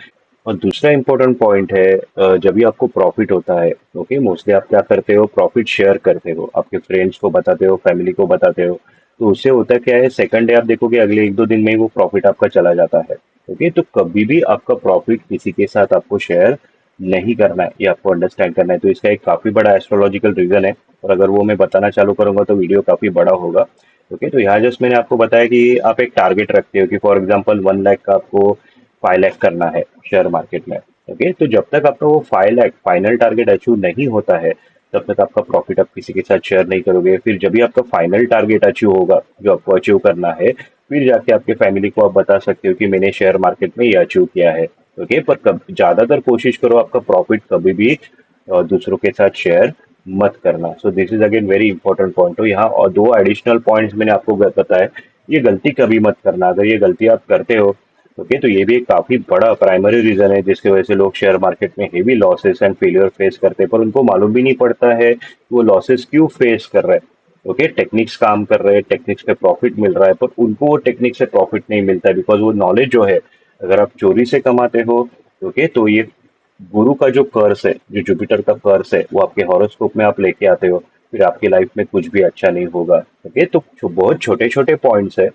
और दूसरा इंपॉर्टेंट पॉइंट है, जब भी आपको प्रॉफिट होता है, ओके, मोस्टली आप क्या करते हो, प्रॉफिट शेयर करते हो, आपके फ्रेंड्स को बताते हो, फैमिली को बताते हो। तो उससे होता क्या है, सेकंड डे आप देखोगे अगले एक दो दिन में ही वो प्रॉफिट आपका चला जाता है। ओके, तो कभी भी आपका प्रॉफिट किसी के साथ आपको शेयर नहीं करना है, ये आपको अंडरस्टैंड करना है। तो इसका एक काफी बड़ा एस्ट्रोलॉजिकल रीजन है, और अगर वो मैं बताना चालू करूंगा तो वीडियो काफी बड़ा होगा। ओके, तो यहाँ जस्ट मैंने आपको बताया कि आप एक टारगेट रखते हो कि फॉर एग्जांपल 1 लाख का आपको 5 लाख करना है शेयर मार्केट में। ओके, तो जब तक आपका वो 5 लाख फाइनल टारगेट अचीव नहीं होता है, तब तक आपका प्रॉफिट आप किसी के साथ शेयर नहीं करोगे। फिर जब भी आपका फाइनल टारगेट अचीव होगा जो आपको अचीव करना है, फिर जाके आपके फैमिली को आप बता सकते हो कि मैंने शेयर मार्केट में ये अचीव किया है। ओके, पर ज्यादातर कोशिश करो आपका प्रॉफिट कभी भी दूसरों के साथ शेयर मत करना। सो this is again very important point. तो यहाँ और दो एडिशनल पॉइंट्स मैंने आपको बताया। ये गलती कभी मत करना, अगर ये गलती आप करते हो, ओके, तो ये भी एक काफी बड़ा प्राइमरी रीजन है जिसकी वजह से लोग शेयर मार्केट में heavy losses and failure face करते हैं, पर उनको मालूम भी नहीं पड़ता है कि वो लॉसेस क्यों फेस कर रहे हैं। ओके, टेक्निक्स काम कर रहे हैं, टेक्निक्स पे प्रॉफिट मिल रहा है, पर उनको वो टेक्निक से प्रॉफिट नहीं मिलता है, बिकॉज वो नॉलेज जो है, अगर आप चोरी से कमाते हो, ओके, तो ये गुरु का जो कर्स है, जो जुपिटर का कर्स है, वो आपके हॉरोस्कोप में आप लेके आते हो, फिर आपकी लाइफ में कुछ भी अच्छा नहीं होगा। ओके, तो बहुत छोटे छोटे पॉइंट्स है,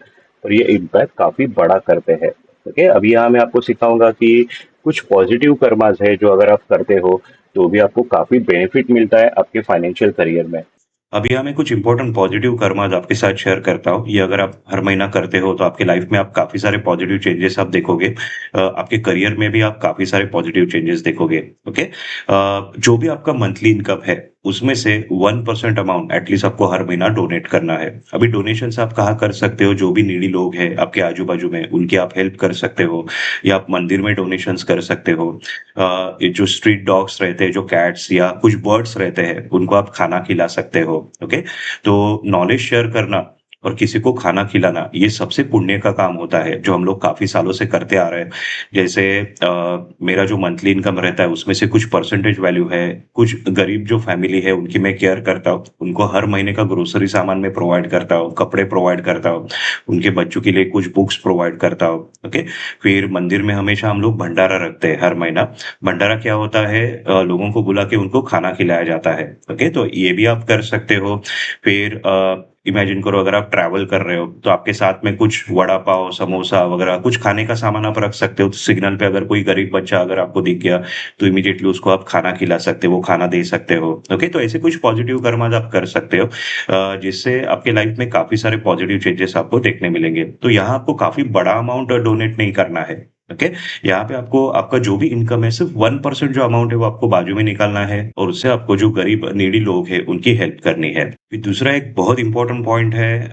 और ये इम्पैक्ट काफी बड़ा करते हैं। ओके, अभी यहाँ मैं आपको सिखाऊंगा कि कुछ पॉजिटिव कर्मास है जो अगर आप करते हो तो भी आपको काफी बेनिफिट मिलता है आपके फाइनेंशियल करियर में। अभी यहाँ मैं कुछ इंपॉर्टेंट पॉजिटिव कर्मास आपके साथ शेयर करता हूँ। ये अगर आप हर महीना करते हो तो आपकी लाइफ में आप काफ़ी सारे पॉजिटिव चेंजेस आप देखोगे। आपके करियर में भी आप काफ़ी सारे पॉजिटिव चेंजेस देखोगे। ओके? जो भी आपका मंथली इनकम है, उसमें से 1% अमाउंट एटलीस्ट आपको हर महीना डोनेट करना है। अभी डोनेशंस आप कहाँ कर सकते हो, जो भी नीडी लोग हैं आपके आजू-बाजू में, उनकी आप हेल्प कर सकते हो, या आप मंदिर में डोनेशंस कर सकते हो। ये जो स्ट्रीट डॉग्स रहते हैं, जो कैट्स या कुछ बर्ड्स रहते हैं, उनको आप खाना खिला सकते हो। ओके, तो नॉलेज शेयर करना और किसी को खाना खिलाना, ये सबसे पुण्य का काम होता है जो हम लोग काफी सालों से करते आ रहे हैं। जैसे मेरा जो मंथली इनकम रहता है उसमें से कुछ परसेंटेज वैल्यू है, कुछ गरीब जो फैमिली है उनकी मैं केयर करता हूँ, उनको हर महीने का ग्रोसरी सामान में प्रोवाइड करता हूँ, कपड़े प्रोवाइड करता हूँ, उनके बच्चों के लिए कुछ बुक्स प्रोवाइड करता हूँ। ओके, फिर मंदिर में हमेशा हम लोग भंडारा रखते हैं हर महीना। भंडारा क्या होता है, लोगों को बुला के उनको खाना खिलाया जाता है। ओके, तो ये भी आप कर सकते हो। फिर इमेजिन करो अगर आप ट्रैवल कर रहे हो तो आपके साथ में कुछ वड़ा पाव, समोसा वगैरह कुछ खाने का सामान आप रख सकते हो। तो सिग्नल पे अगर कोई गरीब बच्चा अगर आपको दिख गया तो इमीडिएटली उसको आप खाना खिला सकते हो, वो खाना दे सकते हो। ओके, तो ऐसे कुछ पॉजिटिव कर्मास आप कर सकते हो, जिससे आपके लाइफ में काफी सारे पॉजिटिव चेंजेस आपको देखने मिलेंगे। तो यहाँ आपको काफी बड़ा अमाउंट डोनेट नहीं करना है। ओके, यहाँ पे आपको आपका जो भी इनकम है सिर्फ 1% जो अमाउंट है वो आपको बाजू में निकालना है, और उससे आपको जो गरीब नीडी लोग हैं उनकी हेल्प करनी है। फिर दूसरा एक बहुत इंपॉर्टेंट पॉइंट है,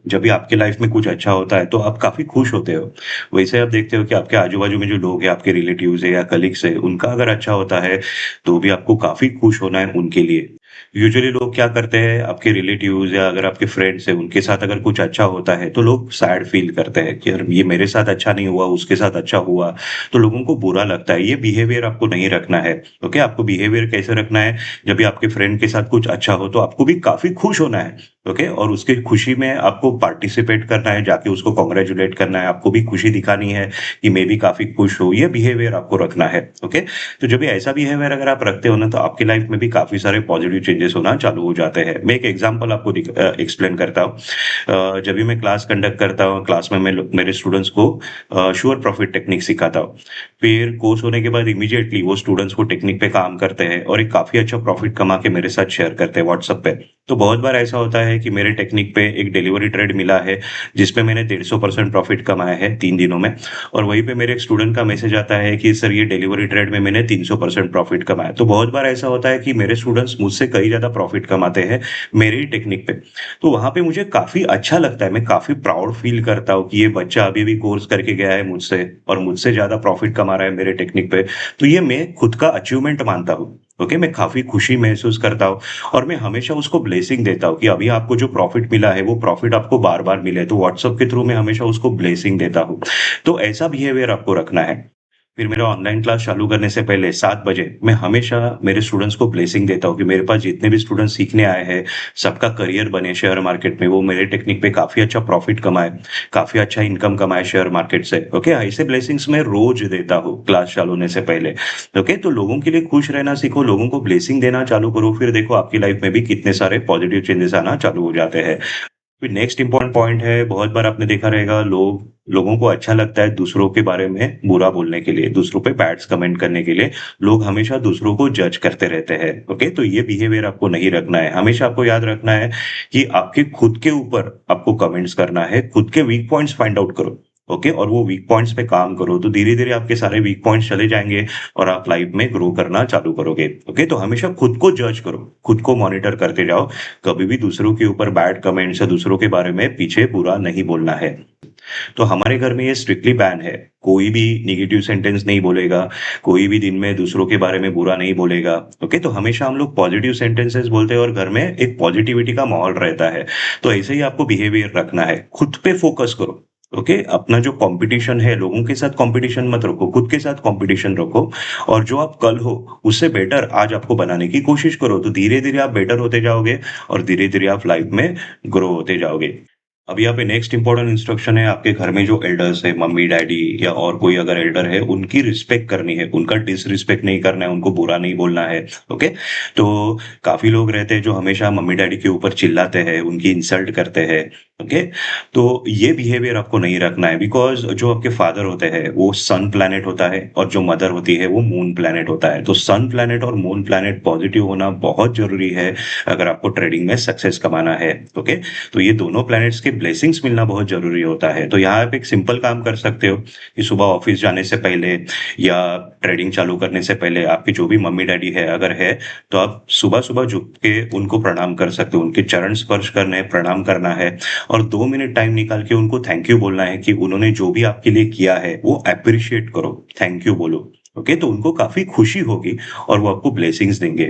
जब भी आपके लाइफ में कुछ अच्छा होता है तो आप काफी खुश होते हो। वैसे आप देखते हो कि आपके आजू बाजू में जो लोग हैं, आपके रिलेटिव्स है या कलीग्स है, उनका अगर अच्छा होता है तो भी आपको काफी खुश होना है उनके लिए। यूजुअली लोग क्या करते हैं, आपके रिलेटिव्स या अगर आपके फ्रेंड्स हैं उनके साथ अगर कुछ अच्छा होता है तो लोग सैड फील करते हैं कि यार ये मेरे साथ अच्छा नहीं हुआ, उसके साथ अच्छा हुआ, तो लोगों को बुरा लगता है। ये बिहेवियर आपको नहीं रखना है। ओके, आपको बिहेवियर कैसे रखना है, जब भी आपके फ्रेंड के साथ कुछ अच्छा हो तो आपको भी काफी खुश होना है। ओके, और उसकी खुशी में आपको पार्टिसिपेट करना है, जाके उसको कॉन्ग्रेचुलेट करना है, आपको भी खुशी दिखानी है कि मैं भी काफी खुश हूँ। ये बिहेवियर आपको रखना है। ओके, तो जब भी ऐसा बिहेवियर अगर आप रखते हो ना तो आपकी लाइफ में भी काफी सारे पॉजिटिव चेंजेस होना चालू हो जाते हैं। मैं एक एग्जांपल आपको एक्सप्लेन करता हूँ। जब भी मैं क्लास कंडक्ट करता हूँ, क्लास में मैं मेरे स्टूडेंट्स को श्योर प्रॉफिट टेक्निक सिखाता हूँ। फिर कोर्स होने के बाद इमीडिएटली वो स्टूडेंट्स वो टेक्निक पे काम करते हैं और एक काफी अच्छा प्रॉफिट कमा के मेरे साथ शेयर करते हैं व्हाट्सएप पे। तो बहुत बार ऐसा होता है कि मेरे टेक्निक पे एक डिलीवरी ट्रेड मिला है, जिसपे मैंने 150% प्रॉफ़िट कमाया है 3 दिनों में और वहीं पे मेरे एक स्टूडेंट का मैसेज आता है कि सर ये डिलीवरी ट्रेड में मैंने 300% प्रॉफ़िट कमाया। तो बहुत बार ऐसा होता है कि मेरे स्टूडेंट्स मुझसे कहीं ज़्यादा प्रॉफ़िट कमाते हैं, मेरी ही टेक्निक पे। तो वहाँ पे मुझे काफ़ी अच्छा लगता है, मैं काफ़ी प्राउड फ़ील करता हूँ कि ये बच्चा अभी-अभी कोर्स करके गया है मुझसे और मुझसे ज़्यादा प्रॉफ़िट कमा रहा है मेरे टेक्निक पे। तो ये मैं खुद का अचीवमेंट मानता हूँ। ओके, मैं काफ़ी खुशी महसूस करता हूँ और मैं हमेशा उसको ब्लेसिंग देता हूँ कि अभी आपको जो प्रॉफ़िट मिला है, वो प्रॉफ़िट आपको बार-बार मिले। तो व्हाट्सएप के थ्रू मैं हमेशा उसको ब्लेसिंग देता हूँ। तो ऐसा बिहेवियर आपको रखना है। फिर मेरा ऑनलाइन क्लास चालू करने से पहले 7 बजे मैं हमेशा मेरे स्टूडेंट्स को ब्लेसिंग देता हूँ कि मेरे पास जितने भी स्टूडेंट्स सीखने आए हैं, सबका करियर बने शेयर मार्केट में, वो मेरे टेक्निक पे काफ़ी अच्छा प्रॉफ़िट कमाए, काफ़ी अच्छा इनकम कमाए शेयर मार्केट से। ओके, ऐसे ब्लेसिंग्स मैं रोज़ देता हूँ क्लास चालू होने से पहले। ओके, तो लोगों के लिए खुश रहना सीखो, लोगों को ब्लेसिंग देना चालू करो, फिर देखो आपकी लाइफ में भी कितने सारे पॉजिटिव चेंजेस आना चालू हो जाते हैं। फिर नेक्स्ट इम्पोर्टेंट पॉइंट है, बहुत बार आपने देखा रहेगा लोगों को अच्छा लगता है दूसरों के बारे में बुरा बोलने के लिए, दूसरों पे बैड्स कमेंट करने के लिए, लोग हमेशा दूसरों को जज करते रहते हैं, ओके? तो ये बिहेवियर आपको नहीं रखना है, हमेशा आपको याद रखना है कि आपके खुद के ऊपर आपको कमेंट्स करना है, खुद के वीक पॉइंट्स फाइंड आउट करो, ओके? और वो वीक पॉइंट्स पे काम करो, तो धीरे-धीरे आपके सारे वीक पॉइंट्स चले जाएँगे और आप लाइफ में ग्रो करना चालू करोगे, ओके? तो हमेशा खुद को जज करो, खुद को मॉनिटर करते जाओ, कभी भी दूसरों के ऊपर बैड कमेंट्स या दूसरों के बारे में पीछे बुरा नहीं बोलना है। तो हमारे घर में ये स्ट्रिक्टली बैन है। कोई भी नेगेटिव सेंटेंस नहीं बोलेगा, कोई भी दिन में दूसरों के बारे में बुरा नहीं बोलेगा, ओके? तो हमेशा हम लोग पॉजिटिव सेंटेंसेस बोलते हैं और घर में एक पॉजिटिविटी का माहौल रहता है। तो ऐसे ही आपको बिहेवियर रखना है, खुद पे फोकस करो, ओके? अपना जो कॉम्पिटिशन है, लोगों के साथ कॉम्पिटिशन मत रखो, खुद के साथ कॉम्पिटिशन रखो और जो आप कल हो, उससे बेटर आज आपको बनाने की कोशिश करो। तो धीरे-धीरे आप बेटर होते जाओगे और धीरे-धीरे आप लाइफ में ग्रो होते जाओगे। अब यहाँ पे नेक्स्ट इम्पोर्टेंट इंस्ट्रक्शन है आपके घर में जो एल्डर्स है, मम्मी-डैडी या और कोई अगर एल्डर है, उनकी रिस्पेक्ट करनी है, उनका डिसरिस्पेक्ट नहीं करना है, उनको बुरा नहीं बोलना है, ओके? तो काफ़ी लोग रहते हैं जो हमेशा मम्मी-डैडी के ऊपर चिल्लाते हैं, उनकी इंसल्ट करते हैं, ओके? तो ये बिहेवियर आपको नहीं रखना है बिकॉज़ जो आपके फादर होते हैं, वो सन प्लैनेट होता है और जो मदर होती है, वो मून प्लैनेट होता है। तो सन प्लैनेट और मून प्लैनेट पॉज़िटिव होना बहुत ज़रूरी है, अगर आपको ट्रेडिंग में सक्सेस कमाना है, ओके? तो ये दोनों प्लैनेट्स के ब्लेसिंग्स मिलना बहुत ज़रूरी होता है। तो यहाँ आप एक सिंपल काम कर सकते हो कि सुबह ऑफ़िस जाने से पहले या ट्रेडिंग चालू करने से पहले आपके जो भी मम्मी-डैडी है अगर है, तो आप सुबह-सुबह झुक के उनको प्रणाम कर सकते हो। उनके चरण स्पर्श करने हैं, प्रणाम करना है और 2 मिनट टाइम निकाल के उनको थैंक यू बोलना है कि उन्होंने जो भी आपके लिए किया है, वो एप्रिशिएट करो, थैंक यू बोलो। ओके? तो उनको काफ़ी खुशी होगी और वो आपको ब्लेसिंग्स देंगे।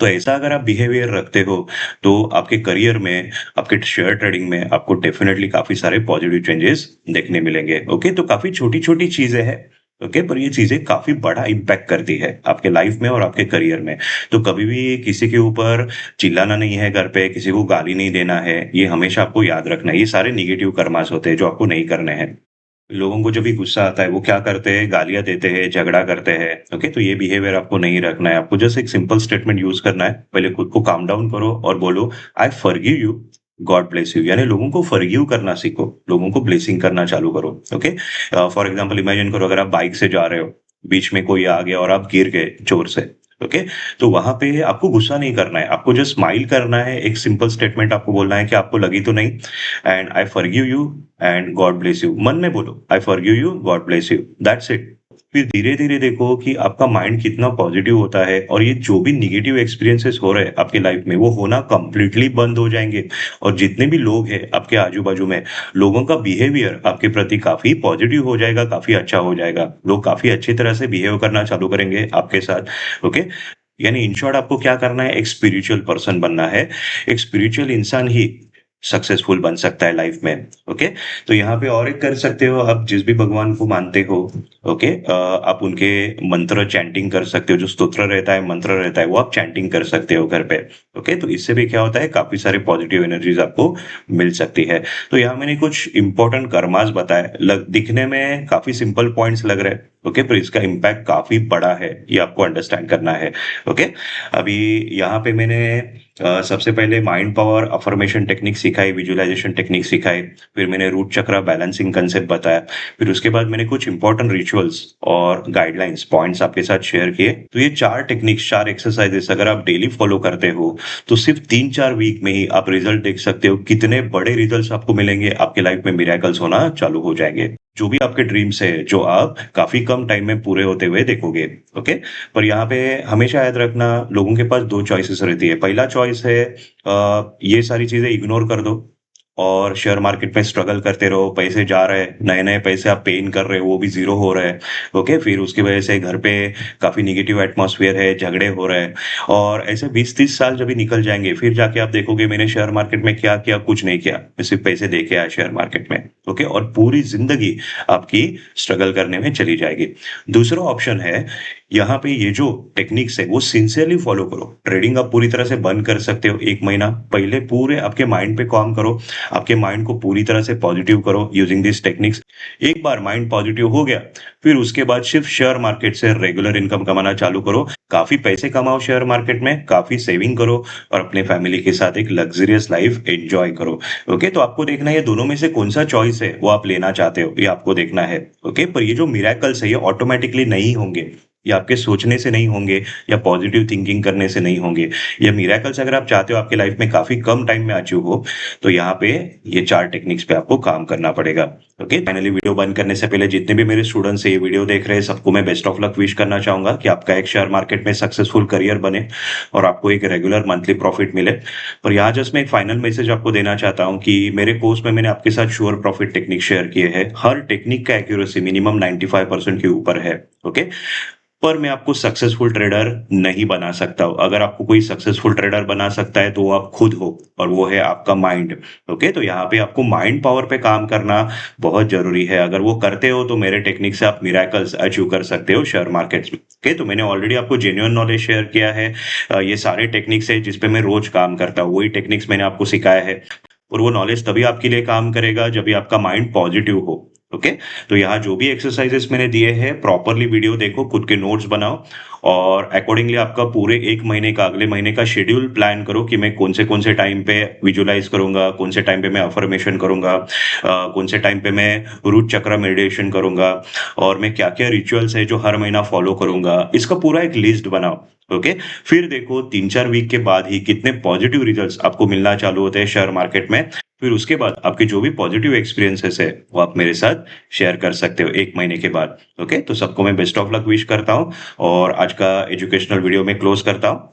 तो ऐसा अगर आप बिहेवियर रखते हो, तो आपके करियर में, आपके शेयर ट्रेडिंग में आपको डेफिनिटली काफ़ी सारे पॉजिटिव चेंजेस देखने मिलेंगे, ओके? तो काफ़ी छोटी-छोटी चीज़ें हैं, ओके? पर ये चीज़ें काफ़ी बड़ा इम्पैक्ट करती है आपके लाइफ में और आपके करियर में। तो कभी भी किसी के ऊपर चिल्लाना नहीं है घर पे, किसी को गाली नहीं देना है, ये हमेशा आपको याद रखना है। ये सारे नेगेटिव कर्मास होते हैं जो आपको नहीं करने हैं। लोगों को जब भी गुस्सा आता है, वो क्या करते हैं, गालियाँ देते हैं, झगड़ा करते हैं, ओके? तो ये बिहेवियर आपको नहीं रखना है। आपको जस्ट एक सिंपल स्टेटमेंट यूज़ करना है। पहले खुद को काम डाउन करो और बोलो, "I forgive you, God bless you." यानी लोगों को फॉरगिव करना सीखो, लोगों को ब्लेसिंग करना चालू करो, ओके? फॉर एग्ज़ाम्पल इमेजिन करो अगर आप बाइक से जा रहे हो, बीच में कोई आ गया और आप गिर गए ज़ोर से, ओके? तो वहाँ पे आपको गुस्सा नहीं करना है, आपको जस्ट स्माइल करना है, एक सिंपल स्टेटमेंट आपको बोलना है कि आपको लगी तो नहीं and I forgive you and God bless you. मन में बोलो, I forgive you, God bless you, that's it. फिर धीरे-धीरे देखो कि आपका माइंड कितना पॉजिटिव होता है और ये जो भी नेगेटिव एक्सपीरियंसेस हो रहे हैं आपकी लाइफ में, वो होना कंप्लीटली बंद हो जाएँगे और जितने भी लोग हैं आपके आजू-बाजू में, लोगों का बिहेवियर आपके प्रति काफ़ी पॉजिटिव हो जाएगा, काफ़ी अच्छा हो जाएगा। लोग काफ़ी अच्छी तरह से बिहेव करना चालू करेंगे आपके साथ, ओके? यानी इन शॉर्ट आपको क्या करना है, एक स्पिरिचुअल पर्सन बनना है। एक स्पिरिचुअल इंसान ही सक्सेसफुल बन सकता है लाइफ में, ओके? तो यहाँ पे और एक कर सकते हो, आप जिस भी भगवान को मानते हो, ओके? आप उनके मंत्र चैंटिंग कर सकते हो, जो स्तोत्र रहता है, मंत्र रहता है, वो आप चैंटिंग कर सकते हो घर पे, ओके? तो इससे भी क्या होता है, काफ़ी सारे पॉजिटिव एनर्जीज़ आपको मिल सकती है। तो यहाँ मैंने कुछ इम्पोर्टेंट कर्मास बताए, लग दिखने में काफ़ी सिंपल पॉइंट्स लग रहे हैं, ओके? पर इसका इम्पैक्ट काफ़ी बड़ा है, ये आपको अंडरस्टैंड करना है, ओके? अभी यहाँ पे मैंने सबसे पहले माइंड पावर अफ़र्मेशन टेक्निक सिखाई, विजुअलाइज़ेशन टेक्निक सिखाई, फिर मैंने रूट चक्र बैलेंसिंग कांसेप्ट बताया, फिर उसके बाद मैंने कुछ इम्पोर्टेंट रिचुअल रिचुअल्स और गाइडलाइंस पॉइंट्स आपके साथ शेयर किए। तो ये 4 टेक्निक्स, 4 एक्सरसाइजेस अगर आप डेली फॉलो करते हो, तो सिर्फ 3-4 वीक में ही आप रिजल्ट देख सकते हो। कितने बड़े रिजल्ट्स आपको मिलेंगे, आपके लाइफ में मिरेकल्स होना चालू हो जाएँगे। जो भी आपके ड्रीम्स है, जो आप काफ़ी कम टाइम में पूरे होते हुए देखोगे, ओके? पर यहाँ पे हमेशा याद रखना, लोगों के पास 2 चॉइसेस रहती है। पहला चॉइस है ये सारी चीज़ें इग्नोर कर दो और शेयर मार्केट में स्ट्रगल करते रहो, पैसे जा रहे हैं, नए-नए पैसे आप पे इन कर रहे हो, वो भी ज़ीरो हो रहे हैं, ओके? फिर उसकी वजह से घर पे काफ़ी नेगेटिव एटमॉस्फेयर है, झगड़े हो रहे हैं और ऐसे 20-30 साल जब भी निकल जाएँगे, फिर जाके आप देखोगे मैंने शेयर मार्केट में क्या किया? कुछ नहीं किया। मैं सिर्फ़ पैसे दे के आया शेयर मार्केट में, ओके? और पूरी ज़िंदगी आपकी स्ट्रगल करने में चली जाएगी। दूसरा ऑप्शन है, यहाँ पे ये जो टेक्निक्स है, वो सिंसियरली फॉलो करो। ट्रेडिंग आप पूरी तरह से बंद कर सकते हो 1 महीना। पहले पूरे आपके माइंड पे काम करो, आपके माइंड को पूरी तरह से पॉजिटिव करो यूजिंग दिस टेक्निक्स। एक बार माइंड पॉजिटिव हो गया, फिर उसके बाद सिर्फ शेयर मार्केट से रेगुलर इनकम कमाना चालू करो। काफ़ी पैसे कमाओ शेयर मार्केट में, काफ़ी सेविंग करो और अपने फैमिली के साथ एक लग्ज़रियस लाइफ़ एन्जॉय करो। ओके? तो आपको देखना है ये दोनों में से कौन-सा चॉइस है, वो आप लेना चाहते हो, ये आपको देखना है। ओके? पर ये जो मिरेकल्स है, ये ऑटोमैटिकली नहीं होंगे। ये आपके सोचने से नहीं होंगे या पॉजिटिव थिंकिंग करने से नहीं होंगे। ये मिरेकल्स अगर आप चाहते हो आपके लाइफ़ में काफ़ी कम टाइम में अचीव हो, तो यहाँ पे ये 4 टेक्निक्स पे आपको काम करना पड़ेगा। ओके? फाइनली वीडियो बंद करने से पहले जितने भी मेरे स्टूडेंट्स ये वीडियो देख रहे हैं, सबको मैं बेस्ट ऑफ लक विश करना चाहूँगा कि आपका एक शेयर मार्केट में सक्सेसफुल करियर बने और आपको एक रेगुलर मंथली प्रॉफिट मिले। और यहाँ जस्ट मैं एक फाइनल मैसेज आपको देना चाहता हूँ कि मेरे कोर्स में मैंने आपके साथ श्योर प्रॉफिट टेक्निक शेयर किए हैं। हर टेक्निक का एक्यूरेसी मिनिमम 95% के ऊपर है। ओके? पर मैं आपको सक्सेसफुल ट्रेडर नहीं बना सकता हूँ। अगर आपको कोई सक्सेसफुल ट्रेडर बना सकता है तो वो आप खुद हो और वो है आपका माइंड। ओके? तो यहाँ पे आपको माइंड पावर पे काम करना बहुत ज़रूरी है। अगर वो करते हो तो मेरे टेक्निक से आप मिरेकल्स अचीव कर सकते हो शेयर मार्केट्स में। ओके? तो मैंने ऑलरेडी आपको जेन्युइन नॉलेज शेयर किया है। ये सारे टेक्निक्स है जिस पे मैं रोज़ काम करता हूँ। वही टेक्निक्स मैंने आपको सिखाया है और वो नॉलेज तभी आपके लिए काम करेगा जब भी आपका माइंड पॉजिटिव हो। ओके? तो यहाँ जो भी एक्सरसाइजेस मैंने दिए हैं प्रॉपरली वीडियो देखो, खुद के नोट्स बनाओ और अकॉर्डिंगली आपका पूरे 1 महीने का अगले महीने का शेड्यूल प्लान करो कि मैं कौन से टाइम पे विजुअलाइज़ करूँगा, कौन से टाइम पे मैं अफ़र्मेशन करूँगा, कौन से टाइम पे मैं रूट चक्र मेडिटेशन करूँगा और मैं क्या-क्या रिचुअल्स है जो हर महीना फॉलो करूँगा। इसका पूरा एक लिस्ट बनाओ। ओके? फिर देखो 3-4 वीक के बाद ही कितने पॉजिटिव रिजल्ट्स आपको मिलना चालू होते हैं शेयर मार्केट में। फिर उसके बाद आपके जो भी पॉजिटिव एक्सपीरियंसेस है, वो आप मेरे साथ शेयर कर सकते हो 1 महीने के बाद। ओके? तो सबको मैं बेस्ट ऑफ लक विश करता हूँ और आज का एजुकेशनल वीडियो मैं क्लोज़ करता हूँ।